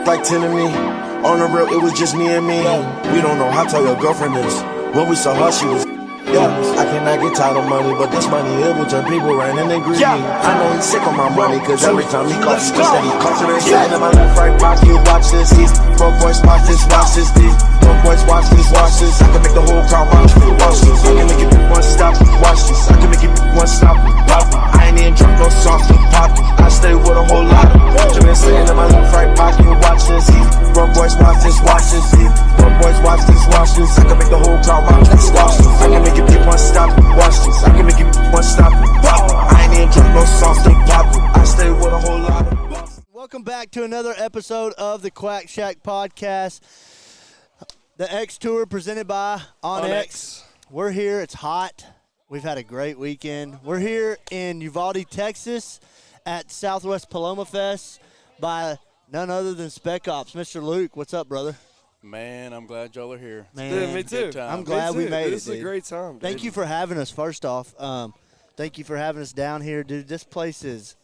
like 10 to me. On the real, it was just me and me. We don't know how tall your girlfriend is. When we saw her, she was. Yeah, I cannot get tired of money, but this money here will turn people around and they greedy. I know he's sick of my money, cause every time he calls, he said he calls it. Sitting in my left, right pocket, watch this. These broke boys watch this, watch this. These broke boys watch this, watch this. I can make the whole crowd watch this. I can make it one stop, watch this. I can make it one stop, pop it. I ain't even drunk no soft and pop it. I stay with a whole lot of Benjamin sitting in my left, right pocket, watch this. These broke boys watch this, watch this. These broke boys watch this, watch this. I can make the whole crowd watch this, watch this. I can make it one stop, watch this. I can make it one stop, pop it. I ain't even drunk no soft and pop it. I stay with a whole lot of. Welcome back to another episode of the Quack Shack podcast. The X Tour presented by On X. We're here. It's hot. We've had a great weekend. We're here in Uvalde, Texas at Southwest Paloma Fest by none other than Spec Ops. Mr. Luke, what's up, brother? Man, I'm glad y'all are here. Man, dude, me too. I'm glad we made it, This is a great time, dude. Thank you for having us, first off. Thank you for having us down here, dude. This place is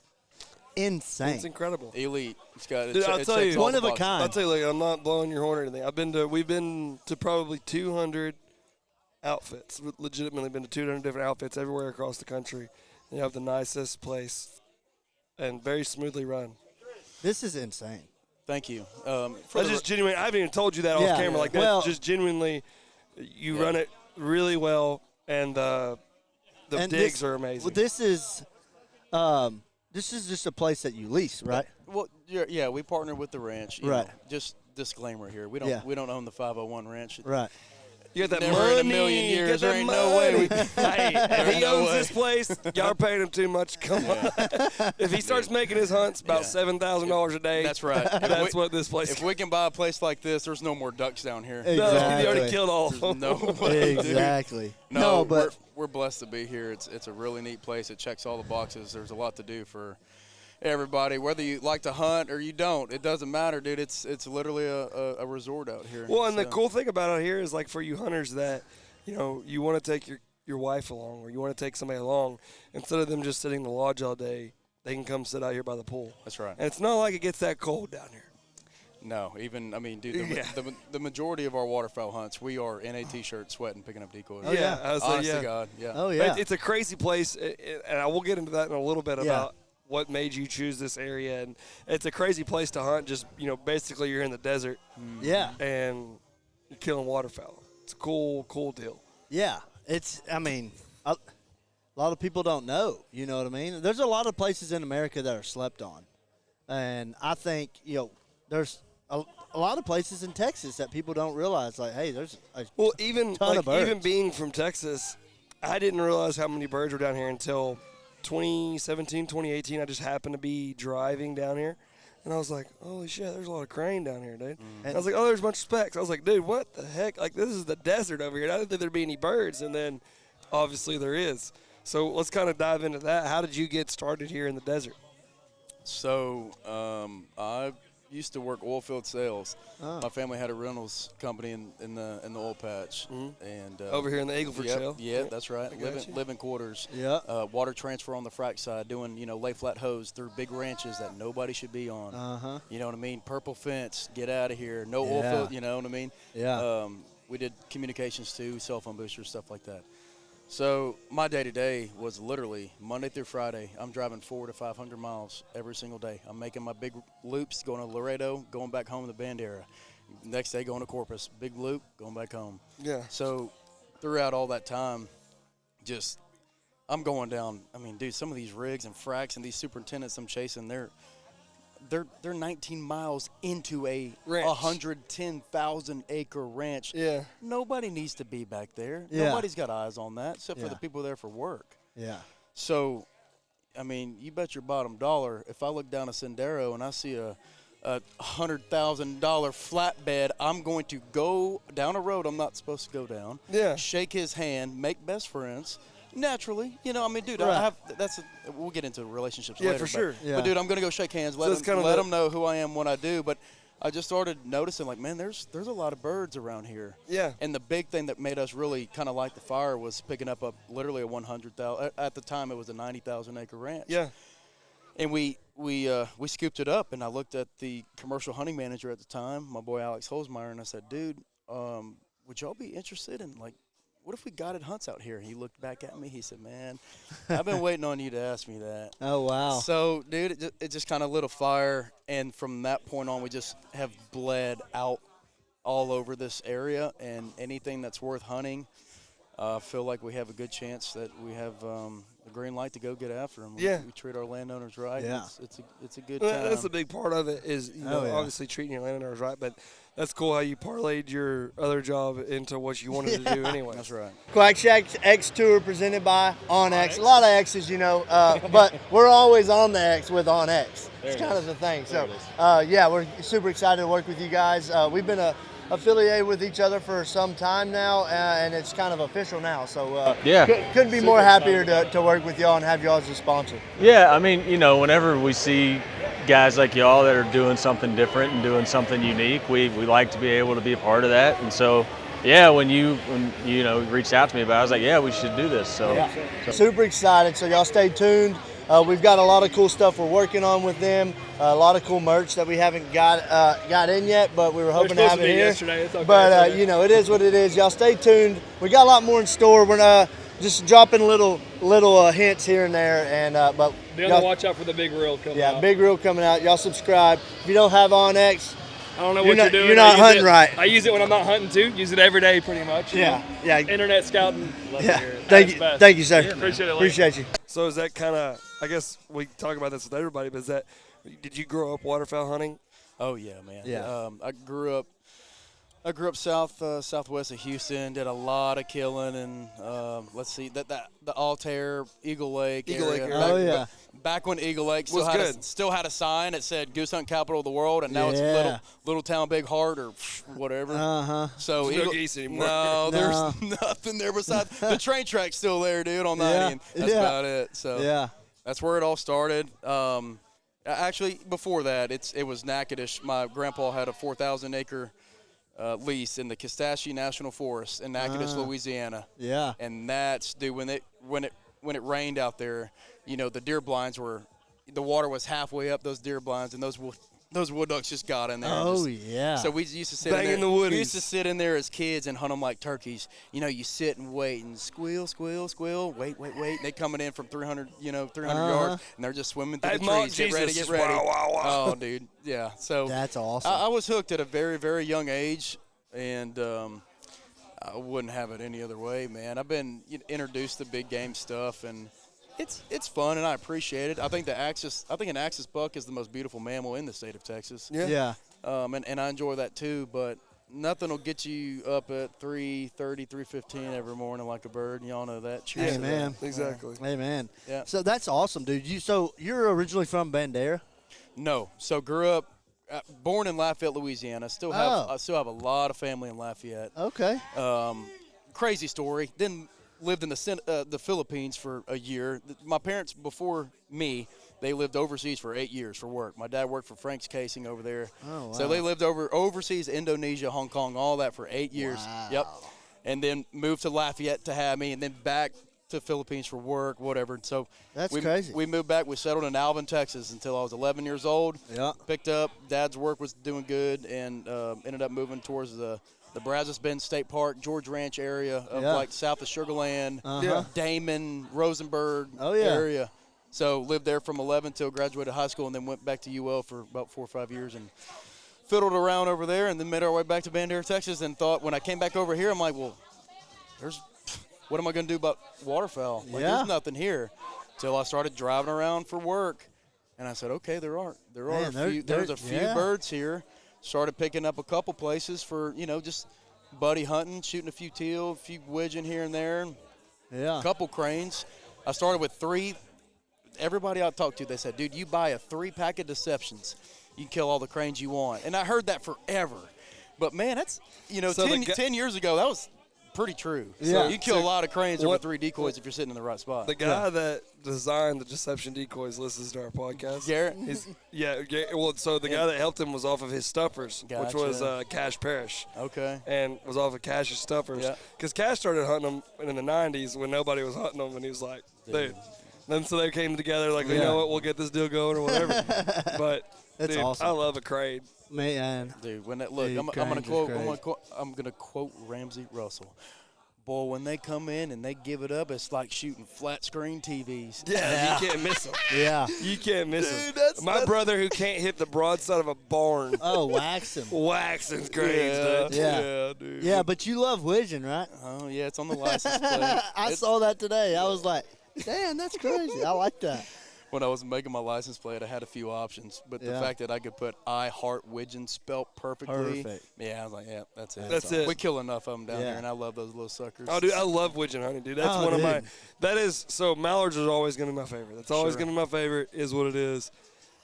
insane. It's incredible. Elite. It's got Dude, I'll tell you, one of a kind. I'll tell you, like, I'm not blowing your horn or anything. We've been to probably 200 outfits. Legitimately been to 200 different outfits everywhere across the country. You have the nicest place and very smoothly run. This is insane. Thank you. That's just genuine. I haven't even told you that off camera like that. Well, just genuinely, you run it really well, and the digs are amazing. Well, this is just a place that you lease, right? Well, yeah, we partner with the ranch. Right. Just disclaimer here. We don't own the 501 ranch. Right. You got that Never money. in a million years. There ain't no way. Hey, if he owns this place, y'all are paying him too much. Come on. If he starts making his hunts about $7,000 a day, that's right. That's what this place. If we can buy a place like this, there's no more ducks down here. Exactly. No, he already killed all of them. No way, exactly. No, but we're blessed to be here. It's a really neat place. It checks all the boxes. There's a lot to do for everybody, whether you like to hunt or you don't. It doesn't matter, dude. It's literally a resort out here. Well, and the cool thing about out here is, like, for you hunters that, you want to take your wife along or you want to take somebody along, instead of them just sitting in the lodge all day, they can come sit out here by the pool. That's right. And it's not like it gets that cold down here. No, dude, the majority of our waterfowl hunts, we are in a T-shirt, sweating, picking up decoys. Oh, yeah. Honest to God, yeah. Oh, yeah. It's a crazy place, and I will get into that in a little bit about what made you choose this area. And it's a crazy place to hunt. Just, basically you're in the desert. Yeah. And you're killing waterfowl. It's a cool deal. Yeah. A lot of people don't know, you know what I mean? There's a lot of places in America that are slept on. And I think, there's a lot of places in Texas that people don't realize, like, hey, there's a ton of birds. Even being from Texas, I didn't realize how many birds were down here until 2017, 2018. I just happened to be driving down here, and I was like, holy shit, there's a lot of crane down here, dude. And I was like, oh, there's a bunch of specks. I was like, dude, what the heck? Like, this is the desert over here. I didn't think there'd be any birds, and then obviously there is. So let's kind of dive into that. How did you get started here in the desert? So I used to work oil field sales. My family had a rentals company in the oil patch, and over here in the Eagleford Shale. Yeah, that's right. Living quarters. Yeah. Water transfer on the frac side, doing lay flat hose through big ranches that nobody should be on. You know what I mean? Purple fence, get out of here. No oil field. You know what I mean? Yeah. We did communications too, cell phone boosters, stuff like that. So my day-to-day was literally Monday through Friday. I'm driving 400 to 500 miles every single day. I'm making my big loops, going to Laredo, going back home to Bandera. Next day, going to Corpus. Big loop, going back home. Yeah. So throughout all that time, I'm going down. I mean, dude, some of these rigs and fracks and these superintendents I'm chasing, they're 19 miles into a 110,000 acre ranch. Yeah. Nobody needs to be back there. Yeah. Nobody's got eyes on that except for the people there for work. Yeah. So, I mean, you bet your bottom dollar, if I look down a Sendero and I see a $100,000 flatbed, I'm going to go down a road I'm not supposed to go down. Yeah. Shake his hand, make best friends. Naturally, dude, Right. we'll get into relationships Yeah, later. for sure. But, dude, I'm going to go shake hands, let them know who I am, what I do. But I just started noticing, like, man, there's a lot of birds around here. Yeah. And the big thing that made us really kind of light the fire was picking up literally a 100,000, at the time it was a 90,000 acre ranch. Yeah. And we we scooped it up, and I looked at the commercial hunting manager at the time, my boy Alex Holzmeyer, and I said, dude, would y'all be interested in, like, what if we guided hunts out here? He looked back at me. He said, man, I've been waiting on you to ask me that. Oh, wow. So, dude, it just kind of lit a fire, and from that point on, we just have bled out all over this area, and anything that's worth hunting, I feel like we have a good chance that we have a green light to go get after them. Yeah. We treat our landowners right. Yeah. It's a good Well, time. that's a big part of it is, obviously treating your landowners right, but that's cool how you parlayed your other job into what you wanted to do anyway. That's right. Quack Shack X Tour presented by OnX. A lot of X's, but we're always on the X with OnX. It's kind of the thing. So, we're super excited to work with you guys. We've been affiliated with each other for some time now, and it's kind of official now. So, couldn't be more happier to work with y'all and have y'all as a sponsor. Yeah, I mean, whenever we see guys like y'all that are doing something different and doing something unique, we like to be able to be a part of that. And so, when you reached out to me about it, I was like, yeah, we should do this. So, Super excited. So y'all stay tuned. We've got a lot of cool stuff we're working on with them. A lot of cool merch that we haven't got in yet, but we were hoping to have it here. Yesterday. It's okay. But it is what it is. Y'all stay tuned. We got a lot more in store. We're just dropping little hints here and there, and but be on the watch out for the big reel coming out. Yeah, big reel coming out. Y'all subscribe. If you don't have OnX, I don't know what you're doing. You're not hunting right. I use it when I'm not hunting too. Use it every day pretty much. Yeah. Internet scouting. Love to hear it. Thank you, sir. Appreciate it. Appreciate you. So is that kind of, I guess we talk about this with everybody, but did you grow up waterfowl hunting? Oh yeah, man. Yeah. I grew up southwest of Houston. Did a lot of killing, and the Altair, Eagle Lake area. Oh yeah. Back when Eagle Lake still had a sign that said "Goose Hunt Capital of the World," and now it's little town Big Heart or whatever. So There's no geese anymore. No, there's nothing there besides the train track's still there, dude. On 90, that's about it. So that's where it all started. Actually, before that, it was Natchitoches. My grandpa had a 4,000 acre lease in the Kistashie National Forest in Natchitoches, Louisiana. Yeah. And that's, dude, when it rained out there, the deer blinds the water was halfway up those deer blinds, and those wood ducks just got in there. Oh, yeah. So we used to sit Bang in there. in the woodies. We used to sit in there as kids and hunt them like turkeys. You sit and wait and squeal, squeal, squeal. Wait. They coming in from 300 yards, and they're just swimming through the trees. Get ready. Wow. Oh, dude. Yeah. So that's awesome. I was hooked at a very, very young age, and I wouldn't have it any other way, man. I've been introduced to big game stuff, and it's fun, and I appreciate it. I think an axis buck is the most beautiful mammal in the state of Texas. Yeah. And I enjoy that too, but nothing will get you up at 3:30, 3:15 every morning like a bird. Y'all know that. Hey, man. Exactly. Hey, man. Yeah. So that's awesome, dude. You're originally from Bandera? No. So grew up, born in Lafayette, Louisiana. I still have a lot of family in Lafayette. Okay. Crazy story. Then lived in the Philippines for a year. My parents, before me, they lived overseas for 8 years for work. My dad worked for Frank's Casing over there. Oh, wow. So they lived overseas, Indonesia, Hong Kong, all that for 8 years. Wow. Yep. And then moved to Lafayette to have me, and then back to Philippines for work, whatever. And so that's crazy. We moved back. We settled in Alvin, Texas until I was 11 years old. Yeah. Picked up. Dad's work was doing good, and ended up moving towards the Brazos Bend State Park, George Ranch area of like south of Sugar Land, Damon, Rosenberg area. So lived there from 11 till graduated high school, and then went back to UL for about 4 or 5 years and fiddled around over there, and then made our way back to Bandera, Texas, and thought when I came back over here, I'm like, well, what am I going to do about waterfowl? There's nothing here. Till I started driving around for work, and I said, okay, there's a few birds here. Started picking up a couple places for, just buddy hunting, shooting a few teal, a few widgeon here and there. Yeah. A couple cranes. I started with 3. Everybody I talked to, they said, dude, you buy a 3-pack of Deceptions, you can kill all the cranes you want. And I heard that forever. But, man, that's, 10 years ago, that was pretty true. Yeah. So you kill a lot of cranes over 3 decoys if you're sitting in the right spot. The guy that designed the Deception decoys listens to our podcast. Garrett? So the guy that helped him was off of his stuffers, which was Cash Parrish. Okay. And was off of Cash's stuffers. Because Cash started hunting them in the 90s when nobody was hunting them, and he was like, dude, Then so they came together like, you know what, we'll get this deal going or whatever. But That's dude, awesome. I love a crane. Man. Dude, when that look, Dude, I'm gonna cranes are quote. I'm gonna quote Ramsey Russell. Boy, when they come in and they give it up, it's like shooting flat screen TVs. Yeah, you can't miss them. Yeah. You can't miss them. My brother who can't hit the broadside of a barn. Oh, wax him. Waxing cranes, dude. Yeah. Dude. Yeah, but you love widgeon, right? Oh yeah, it's on the license plate. I saw that today. I was like, damn, that's crazy. I like that. When I was making my license plate, I had a few options, but the Yeah. fact that I could put I heart widgeon spelt perfectly. Perfect. Yeah, I was like, yeah, that's it. That's it. We kill enough of them down Yeah. here, and I love those little suckers. Oh, dude, I love widgeon hunting, dude. That's Oh, one of my. dude. That is so. Mallards is always going to be my favorite. That's always Sure. going to be my favorite. Is what it is.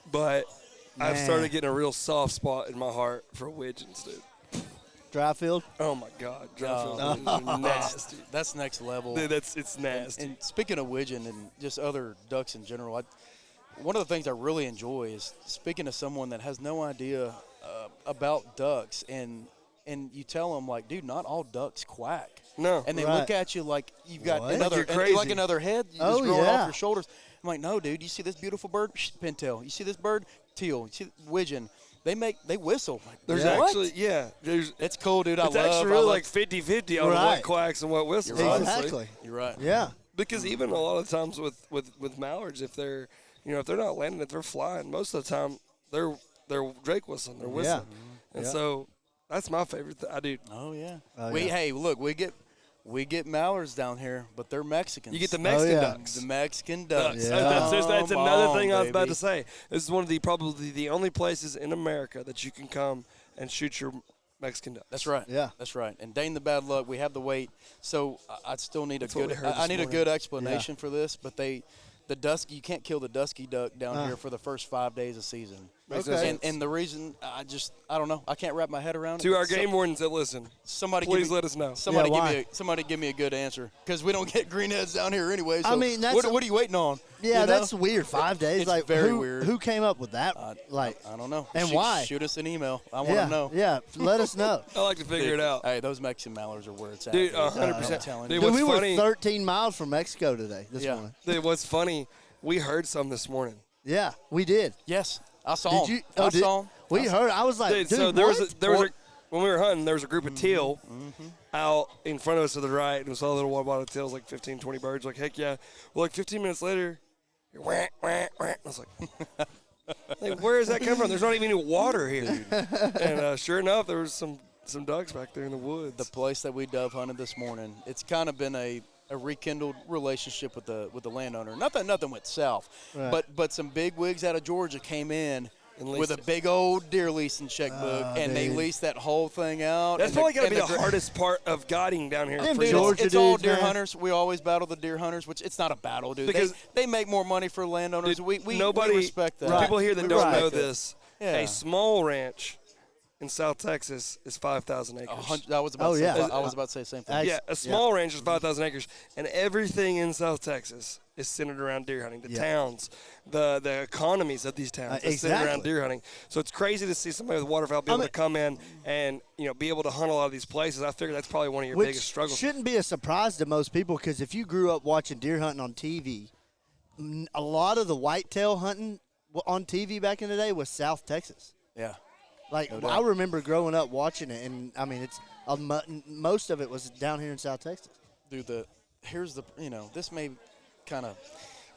But I've Man. started getting a real soft spot in my heart for widgeons, dude. Dryfield? Oh my God, Dryfield Oh. widgeons are nasty. That's next level. Dude, it's nasty. And speaking of widgeon and just other ducks in general, one of the things I really enjoy is speaking to someone that has no idea about ducks, and you tell them like, dude, not all ducks quack. No. And they Right. look at you like you've got What? another Like you're crazy. like another head just Oh, growing yeah. off your shoulders. I'm like, no, dude, you see this beautiful bird? Shh, pintail. You see this bird? Teal. You see widgeon? They whistle. Like, There's what? actually there's. It's cool, dude. It's I actually love really I like 50-50 on Right. what quacks and what whistles. You're right. honestly. Exactly. You're right. Yeah. Because even a lot of times with mallards, if they're if they're not landing, if they're flying, most of the time they're Drake whistling, they're whistling, and Yeah. so that's my favorite. I do. Oh yeah. Oh, we yeah. hey, look, we get mallards down here, but they're Mexicans. You get the Mexican yeah. ducks. The Mexican ducks. Yeah. That's Come another on, thing I was about baby. to say. This is one of probably the only places in America that you can come and shoot your Mexican ducks. That's right. Yeah. That's right. And Dane the Bad Luck, we have the weight. So I still need That's what a we good. heard I this need a morning. good explanation for this. But the dusky, you can't kill the dusky duck down here for the first 5 days of season. Makes Okay. sense. And the reason I don't know. I can't wrap my head around it. To our So- game wardens that listen, Somebody please give me, let us know. Somebody Yeah, give me a good answer, because we don't get greenheads down here anyway. So I mean, that's what are you waiting on? Yeah, You know? that's weird. 5 days. It's like very who, weird. Who came up with that? Like, I don't know. And why? Shoot us an email. I want yeah, to know. yeah. Let us know. I like to figure it out. Hey, those Mexican mallards are where it's at. Dude, I'm 100%. telling Dude, you. Dude, we what's were funny- 13 miles from Mexico today. This Yeah. morning. Dude, what's funny? We heard some this morning. Yeah, we did. Yes, I saw Did them. you? I did, saw them. we heard. I was like, Dude, dude, so there was what? there was when we were hunting, there was a group of teal out in front of us to the right, and we saw a little water-bottled teals, like 15, 20 birds. Like, heck yeah. Well, like 15 minutes later, wah, wah, wah. I was like, where is that coming from? There's not even any water here. And sure enough, there was some ducks back there in the woods. The place that we dove hunted this morning, it's kind of been a rekindled relationship with the landowner. Nothing went south, Right. but some big wigs out of Georgia came in And with a leased it. big old deer leasing checkbook, and they dude. leased that whole thing out. That's and probably got to and be the gr- hardest part of guiding down here. Dude, for it's, y'all. Georgia it's all dudes, deer man. hunters. We always battle the deer hunters, which it's not a battle, dude. Because- they make more money for landowners. Dude, we nobody respect that. For people here that We don't respect know it. this, Yeah. a small ranch in South Texas is 5,000 acres. I was about Oh, to yeah. say, I was about to say the same thing. Ex- Yeah, a small ranch is 5,000 acres, and everything in South Texas is centered around deer hunting. The Yeah. towns, the economies of these towns is centered around exactly. deer hunting. So it's crazy to see somebody with waterfowl be able to come in and be able to hunt a lot of these places. I figure that's probably one of your Which biggest struggles. shouldn't be a surprise to most people, because if you grew up watching deer hunting on TV, a lot of the whitetail hunting on TV back in the day was South Texas. Yeah. Like, No doubt. I remember growing up watching it, and I mean, it's most of it was down here in South Texas. Dude, this may kind of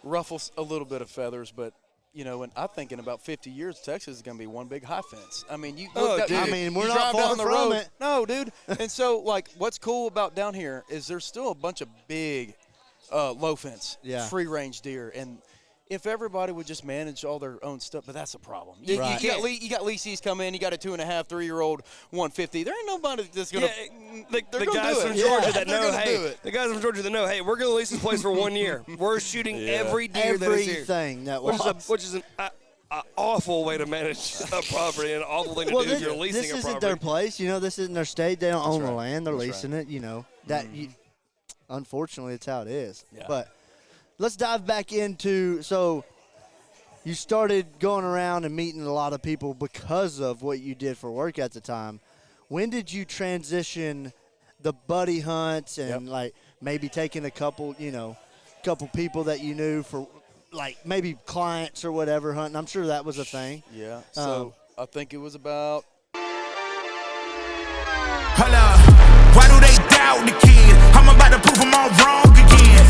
ruffle a little bit of feathers, but and I'm thinking about 50 years, Texas is going to be one big high fence. I mean, you Oh, look dude. I mean, we're you not drive far down the from road. it. No, dude. And so, like, what's cool about down here is there's still a bunch of big low fence, Yeah. free range deer, and if everybody would just manage all their own stuff, but that's a problem. Right. You got leases come in. You got a 2.5, 3-year-old 150. There ain't nobody that's gonna. The they're gonna guys do from it. Georgia Yeah, that they're know, gonna do hey, it. the guys from Georgia that know, hey, we're going to lease this place for 1 year. We're shooting every deer that is here. Everything that Which was. is, which is an awful way to manage a property and an awful thing to Well, do if this, you're leasing this a isn't property. their place. This isn't their state. They don't own the right. land. They're That's leasing it. Unfortunately, it's how it is. Yeah. But let's dive back into you started going around and meeting a lot of people because of what you did for work at the time. When did you transition the buddy hunts and like maybe taking a couple people that you knew like maybe clients or whatever hunting. I'm sure that was a thing. Yeah. So I think it was about. Hello. Why do they doubt the kid? I'm about to prove them all wrong again.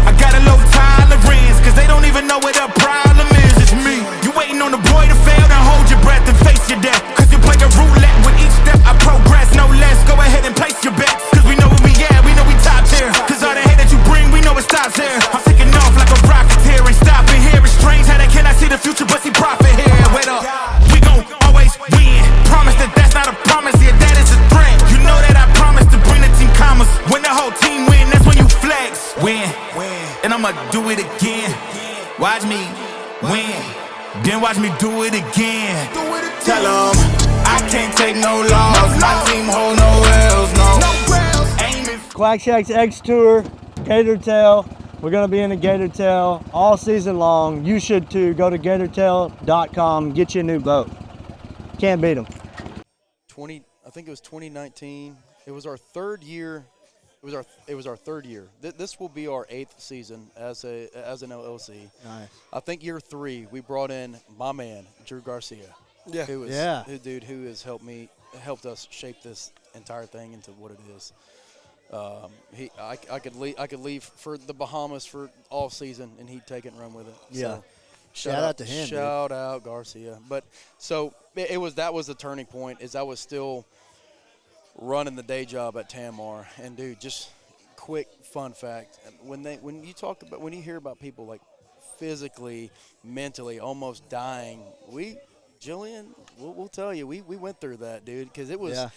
I got a low tolerance, cause they don't even know what the problem is. It's me. You waiting on the boy to fail, then hold your breath and face your death. Cause you play a roulette with each step. I progress, no less. Go ahead and place your bets. Cause we know where we at, we know we top tier. Cause all the hate that you bring, we know it stops here. I'm taking off like a rocketeer and stopping here. It's strange how they cannot see the future, but see profit here. Wait up, we gon' always win. Promise that that's not a promise, yeah, that is a threat. You know that I promise to bring the team commas. When the whole team win, that's when you flex. Win, and I'ma do it again. Watch me win, then watch me do it again. Tell 'em I can't take no loss. My team hold no L's, no. Aiming. Quack Shack's X Tour, Gator Tail. We're going to be in a Gator Tail all season long. You should too. Go to gatortail.com, get you a new boat. Can't beat them. I think it was 2019. It was our third year. It was our third year. This will be our 8th season as an LLC. Nice. I think year 3 we brought in my man Drew Garcia. Yeah. Who has helped us shape this entire thing into what it is. I could leave for the Bahamas for all season and he'd take it and run with it. Yeah. So, Shout out to him. Shout out Garcia. But so that was the turning point. Is I was still running the day job at Tamar, and dude, just quick fun fact: when you hear about people like physically, mentally almost dying, Jillian, we'll tell you, we went through that, dude, because it was. Yeah.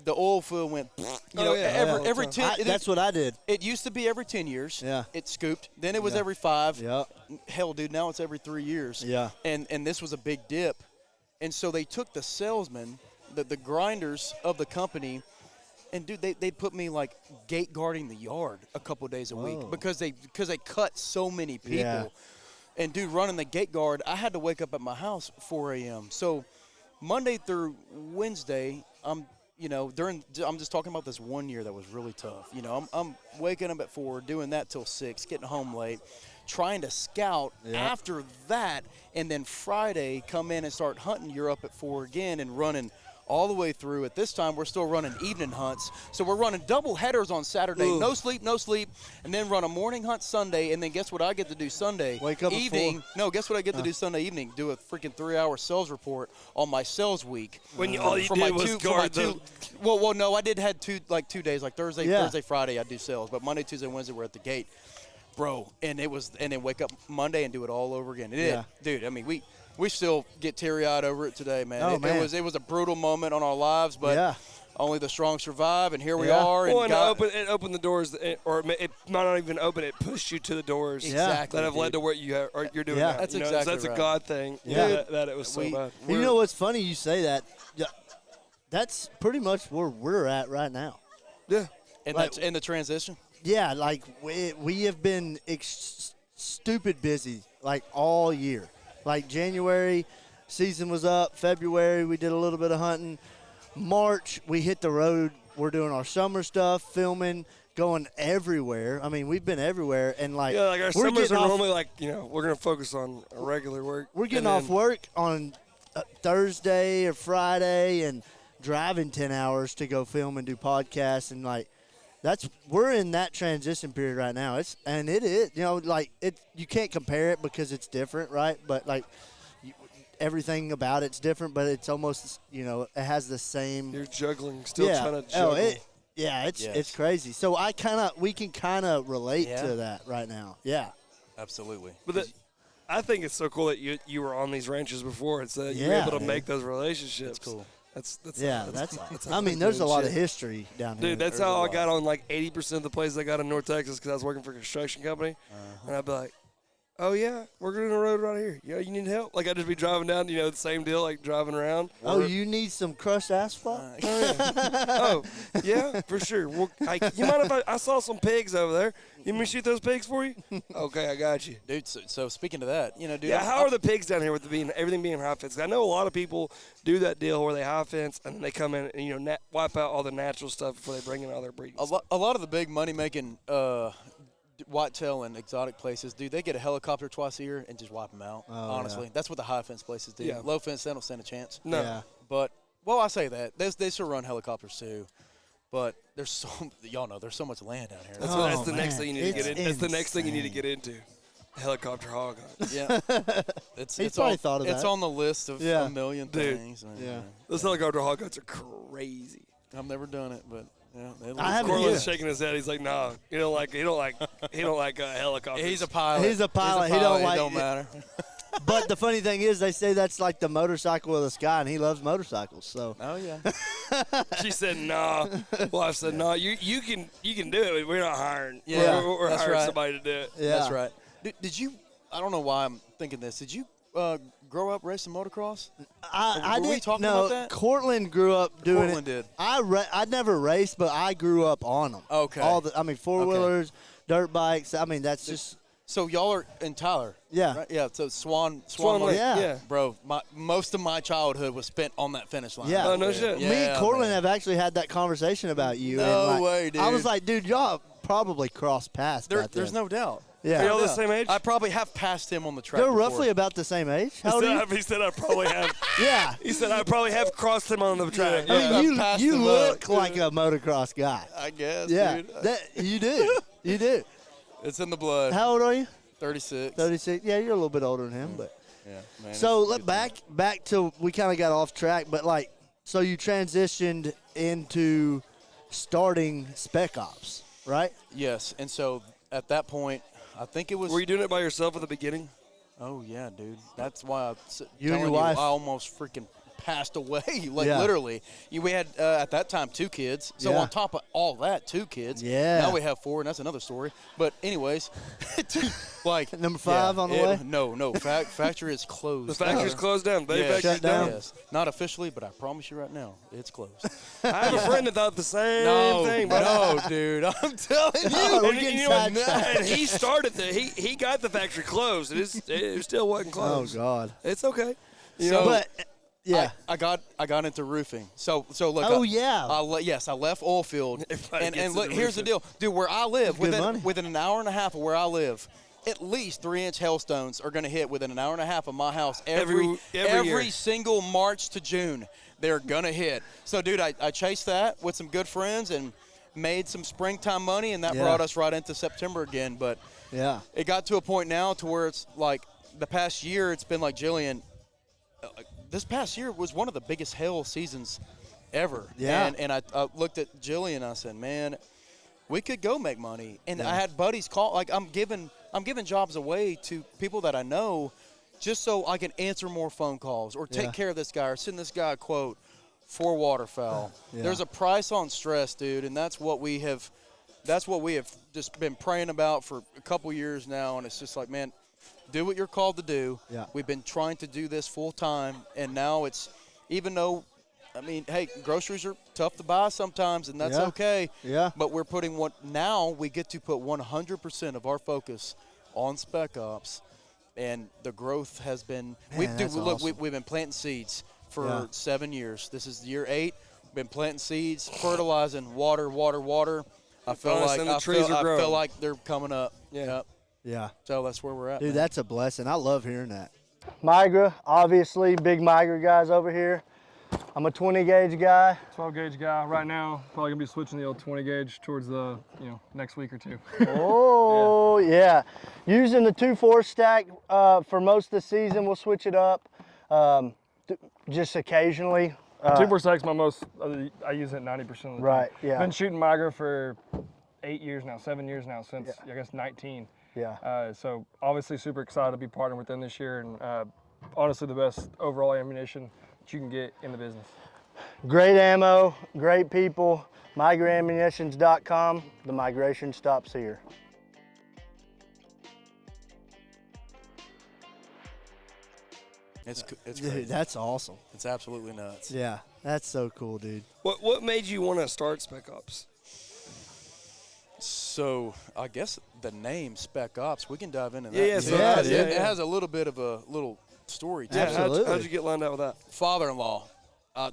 The oil field went, every 10. That's what I did. It used to be every 10 years. Yeah. It scooped. Then it was every 5. Yeah. Hell, dude, now it's every 3 years. Yeah. And this was a big dip. And so they took the salesmen, the grinders of the company, and, dude, they put me, like, gate guarding the yard a couple days a week because they cut so many people. Yeah. And, dude, running the gate guard, I had to wake up at my house 4 a.m. So Monday through Wednesday, I'm just talking about this 1 year that was really tough. I'm waking up at 4, doing that till 6, getting home late, trying to scout after that, and then Friday come in and start hunting. You're up at 4 again and running all the way through. At this time, we're still running evening hunts. So we're running double headers on Saturday, no sleep, and then run a morning hunt Sunday, and then guess what I get to do Sunday? Wake up evening. No, guess what I get to do Sunday evening? Do a freaking 3-hour sales report on my sales week. When all you did was guard the... Well, no, I had 2 days, like Thursday, Friday, I do sales, but Monday, Tuesday, Wednesday, we're at the gate. Bro, and then wake up Monday and do it all over again. Dude, I mean, we still get teary-eyed over it today, man. It was a brutal moment on our lives, but only the strong survive, and here we are. Well, and it opened the doors, or it might not even open. It pushed you to the doors that have led to what you're doing now. That's exactly right. That's a God thing. That it was so bad. You know what's funny? You say that. That's pretty much where we're at right now. Yeah. And that's in the transition? Yeah, like we have been stupid busy, like all year. Like January, season was up. February, we did a little bit of hunting. March, we hit the road. We're doing our summer stuff, filming, going everywhere. I mean, we've been everywhere. And like our summers are normally like, we're going to focus on regular work. We're getting off work on Thursday or Friday and driving 10 hours to go film and do podcasts, and like we're in that transition period right now. It is you can't compare it because it's different, right? But like everything about it's different, but it's almost it has the same. You're juggling, still trying to juggle. It's crazy. So we can kind of relate to that right now. Yeah, absolutely. But I think it's so cool that you were on these ranches before, and so you were able to make those relationships. That's cool. That's I mean, there's a lot of history down here. Dude, that's how I got on like 80% of the places I got in North Texas because I was working for a construction company. And I'd be like, oh, yeah, we're going to the road right here. You need help? Like, I'd just be driving down, the same deal, like driving around. Oh, you need some crushed asphalt? Oh, yeah, for sure. Well, you mind if I saw some pigs over there? You want me to shoot those pigs for you? Okay, I got you. Dude, so speaking of that, dude. Yeah, how are the pigs down here with everything being high fence? I know a lot of people do that deal where they high fence and then they come in and, wipe out all the natural stuff before they bring in all their breeding. A lot of the big money-making whitetail and exotic places, dude, they get a helicopter twice a year and just wipe them out. Honestly, that's what the high fence places do. Yeah. Low fence, they don't stand a chance. No. Yeah. But well, I say that they still run helicopters too. But there's there's so much land down here. That's the next thing you need to It's get in. That's the next thing you need to insane. get into. Helicopter hog hunt. Yeah, He's probably thought of it's that. on the list of a million Dude. things. Man. Yeah. Those helicopter hog hunts are crazy. I've never done it, but yeah, I haven't Corlin's either. shaking his head. He's like, "Nah, he don't like helicopters." He's a pilot. He's a pilot. He don't like it. Don't matter. But the funny thing is, they say that's like the motorcycle of the sky, and he loves motorcycles. So Oh yeah. She said, "Nah." Wife said, "Nah, you can do it. But we're not hiring. Yeah, we're that's hiring right. somebody to do it." yeah, That's right. Did you? I don't know why I'm thinking this. Did you grow up racing motocross? I Were we did. talking No, about that? Cortland grew up doing Cortland it. did. I never raced, but I grew up on them. Okay. Four wheelers, dirt bikes. I mean, that's just So y'all are in Tyler. yeah. Right? Yeah. So Swan Lake, yeah. yeah. Bro, most of my childhood was spent on that finish line. Yeah. Oh, no shit. Yeah, Me and Cortland man. have actually had that conversation about you. No and way, I was dude. like, dude, y'all probably crossed paths. back There's then. no doubt. Yeah. Are y'all the Yeah. same age? I probably have passed him on the track. They're before. roughly about the same age. How old are you? He said, "I probably have." Yeah. He said, "I probably have crossed him on the track." I mean, I've passed you them look up. like a motocross guy. I guess. Yeah, Dude. you do. You do. It's in the blood. How old are you? 36. 36. Yeah, you're a little bit older than him, but. Yeah. Man, So it's look back to we kind of got off track, but like, so you transitioned into starting Spec Ops, right? Yes, and so at that point, I think it was. Were you doing it by yourself at the beginning? Oh yeah, dude. That's why You and your wife? I almost freaking passed away. Like Yeah. literally, we had at that time 2 kids. So Yeah. on top of all that, 2 kids. Yeah. Now we have 4, and that's another story. But anyways, dude, like Number 5 on the way? No. Factory is closed. The factory's closed down. The Yeah, factory's shut down. down. Yes, not officially, but I promise you right now, it's closed. I have a friend that thought the same no, thing, but no, dude, I'm telling you. Oh, we're and, getting you know what? sidetracked. And he started he got the factory closed. It still wasn't Oh closed. God. It's okay. But yeah. I got into roofing. So look. Oh, yeah. I left oil field. Everybody and gets look, into here's the deal, dude. Where I live, Good money. within an hour and a half of where I live, at least 3-inch hailstones are going to hit within an hour and a half of my house Every year. single March to June. They're going to hit. So, dude, I chased that with some good friends and made some springtime money, and that Yeah. brought us right into September again. But Yeah. it got to a point now to where it's like the past year, it's been like Jillian. This past year was one of the biggest hail seasons ever. Yeah. And I looked at Jillian and I said, man, we could go make money. And I had buddies call, like I'm giving jobs away to people that I know just so I can answer more phone calls or take Yeah. care of this guy or send this guy a quote for waterfowl. Yeah. There's a price on stress, dude, and that's what we have just been praying about for a couple years now, and it's just like, man, do what you're called to do. Yeah. We've been trying to do this full time, and now it's, even though, I mean, hey, groceries are tough to buy sometimes, and that's Yeah. okay. Yeah. But we're putting now we get to put 100% of our focus on Spec Ops, and the growth has been. Man, that's awesome. We've been planting seeds for Yeah. 7 years. This is year 8. We've been planting seeds, fertilizing, water. I feel Honestly, like the trees are I feel growing. like they're coming up. Yeah. Yep. Yeah. So that's where we're at. Dude, man. that's a blessing. I love hearing that. Migra, obviously, big Migra guys over here. I'm a 20 gauge guy. 12 gauge guy right now. Probably gonna be switching the old 20 gauge towards the next week or 2. Oh, yeah. Using the 2-4 stack for most of the season. We'll switch it up just occasionally. 2-4 stack's my most. I use it 90% of the time. Right, yeah. Been shooting Migra for 7 years now, since I guess 19. Yeah. So obviously super excited to be partnering with them this year, and honestly the best overall ammunition that you can get in the business. Great ammo, great people. MigraAmmunitions.com. The migration stops here. It's Dude, crazy. that's awesome. It's absolutely nuts. Yeah, that's so cool, dude. What made you want to start Spec Ops? So I guess the name Spec Ops, we can dive into that. Yeah, too. so- yeah, It dude. has a little bit of a little story to Yeah, it. Absolutely. how'd you get lined out with that? Father-in-law,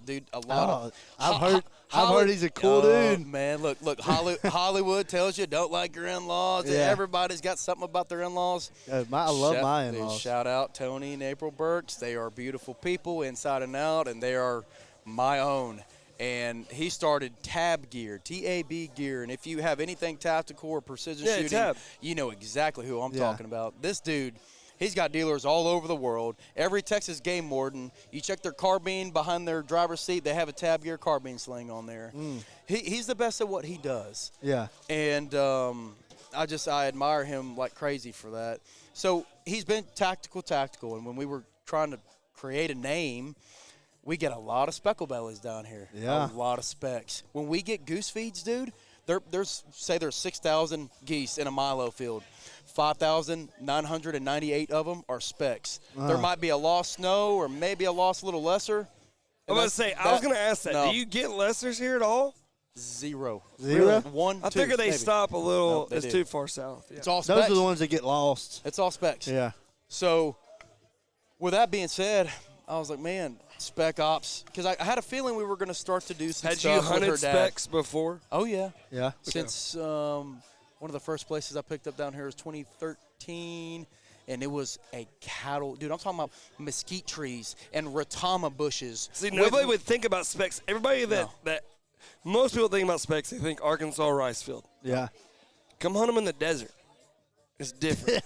dude, a lot of I've heard. I've heard he's a cool dude. Man, look, Hollywood tells you don't like your in-laws. Yeah. Everybody's got something about their in-laws. I love my in-laws. Shout out Tony and April Burks. They are beautiful people inside and out, and they are my own. And he started Tab Gear, T-A-B Gear. And if you have anything tactical or precision shooting, Tab. you know exactly who I'm talking about. This dude, he's got dealers all over the world. Every Texas game warden, you check their carbine behind their driver's seat, they have a Tab Gear carbine sling on there. He's the best at what he does. Yeah. And I admire him like crazy for that. So he's been tactical. And when we were trying to create a name, we get a lot of speckle bellies down here. Yeah. A lot of specks. When we get goose feeds, dude, there's 6,000 geese in a Milo field. 5,998 of them are specks. There might be a lost snow or maybe a lost little lesser. I was going to ask that. No. Do you get lessers here at all? Zero. One, I figure they maybe. stop a little. No, it's do. too far south. Yeah. It's all specs. Those are the ones that get lost. It's all specs. Yeah. So with that being said, I was like, man, Spec Ops, because I had a feeling we were going to start to do some Had stuff you with hunted her dad. specs before? Oh, yeah. Yeah. Since one of the first places I picked up down here was 2013, and it was a cattle. Dude, I'm talking about mesquite trees and ratama bushes. See, nobody would think about specs. Everybody that most people think about specs, they think Arkansas rice field. Yeah. Come hunt them in the desert. It's different.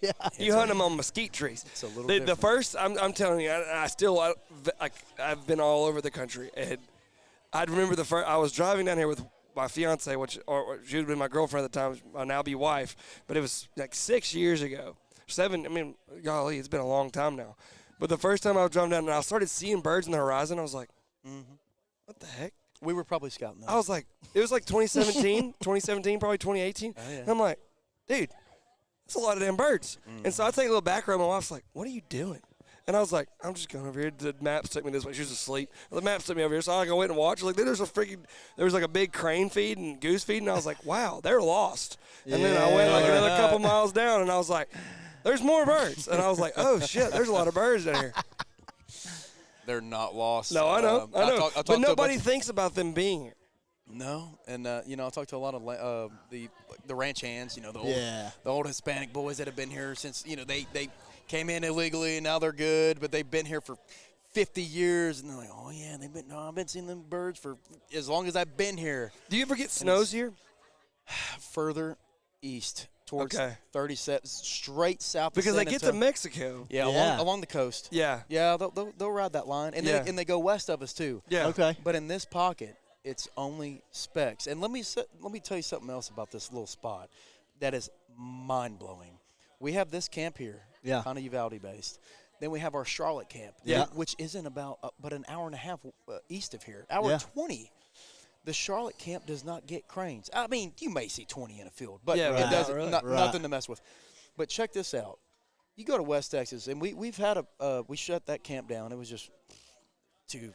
Yeah. You hunt them on mesquite trees. It's a little The different. first, I'm telling you, I've been all over the country. And I'd remember the first, I was driving down here with my fiance, or she would have been my girlfriend at the time, my now-be wife, but it was like 6 years ago. 7, I mean, golly, it's been a long time now. But the first time I was driving down and I started seeing birds in the horizon, I was like, what the heck? We were probably scouting those. I was like, it was like 2017, probably 2018. Oh, yeah. And I'm like, dude, that's a lot of damn birds. And so I take a little back row. My wife's like, what are you doing? And I was like, I'm just going over here. The maps took me this way. She was asleep. The maps took me over here. So I went and watched. Like, there was like a big crane feed and goose feed. And I was like, wow, they're lost. And then I went like another couple miles down. And I was like, there's more birds. And I was like, oh, shit, there's a lot of birds down here. They're not lost. No, I know. I know. I talked but to nobody thinks about them being here. No, and I talked to a lot of the ranch hands, the old Hispanic boys that have been here since, they came in illegally and now they're good, but they've been here for 50 years, and they're like, oh yeah, I've been seeing them birds for as long as I've been here. Do you ever get snows here? Further east towards 30 straight south. Because of they San get to Antonio. Mexico. Yeah, along the coast. Yeah. Yeah, they'll ride that line, and they go west of us too. Yeah. Okay. But in this pocket, it's only specs. And let me tell you something else about this little spot that is mind-blowing. We have this camp here, kind of Uvalde based. Then we have our Charlotte camp, which isn't about but an hour and a half east of here, hour 20. The Charlotte camp does not get cranes. I mean, you may see 20 in a field, but it doesn't. Nothing to mess with. But check this out. You go to West Texas, and we've had we shut that camp down. It was just too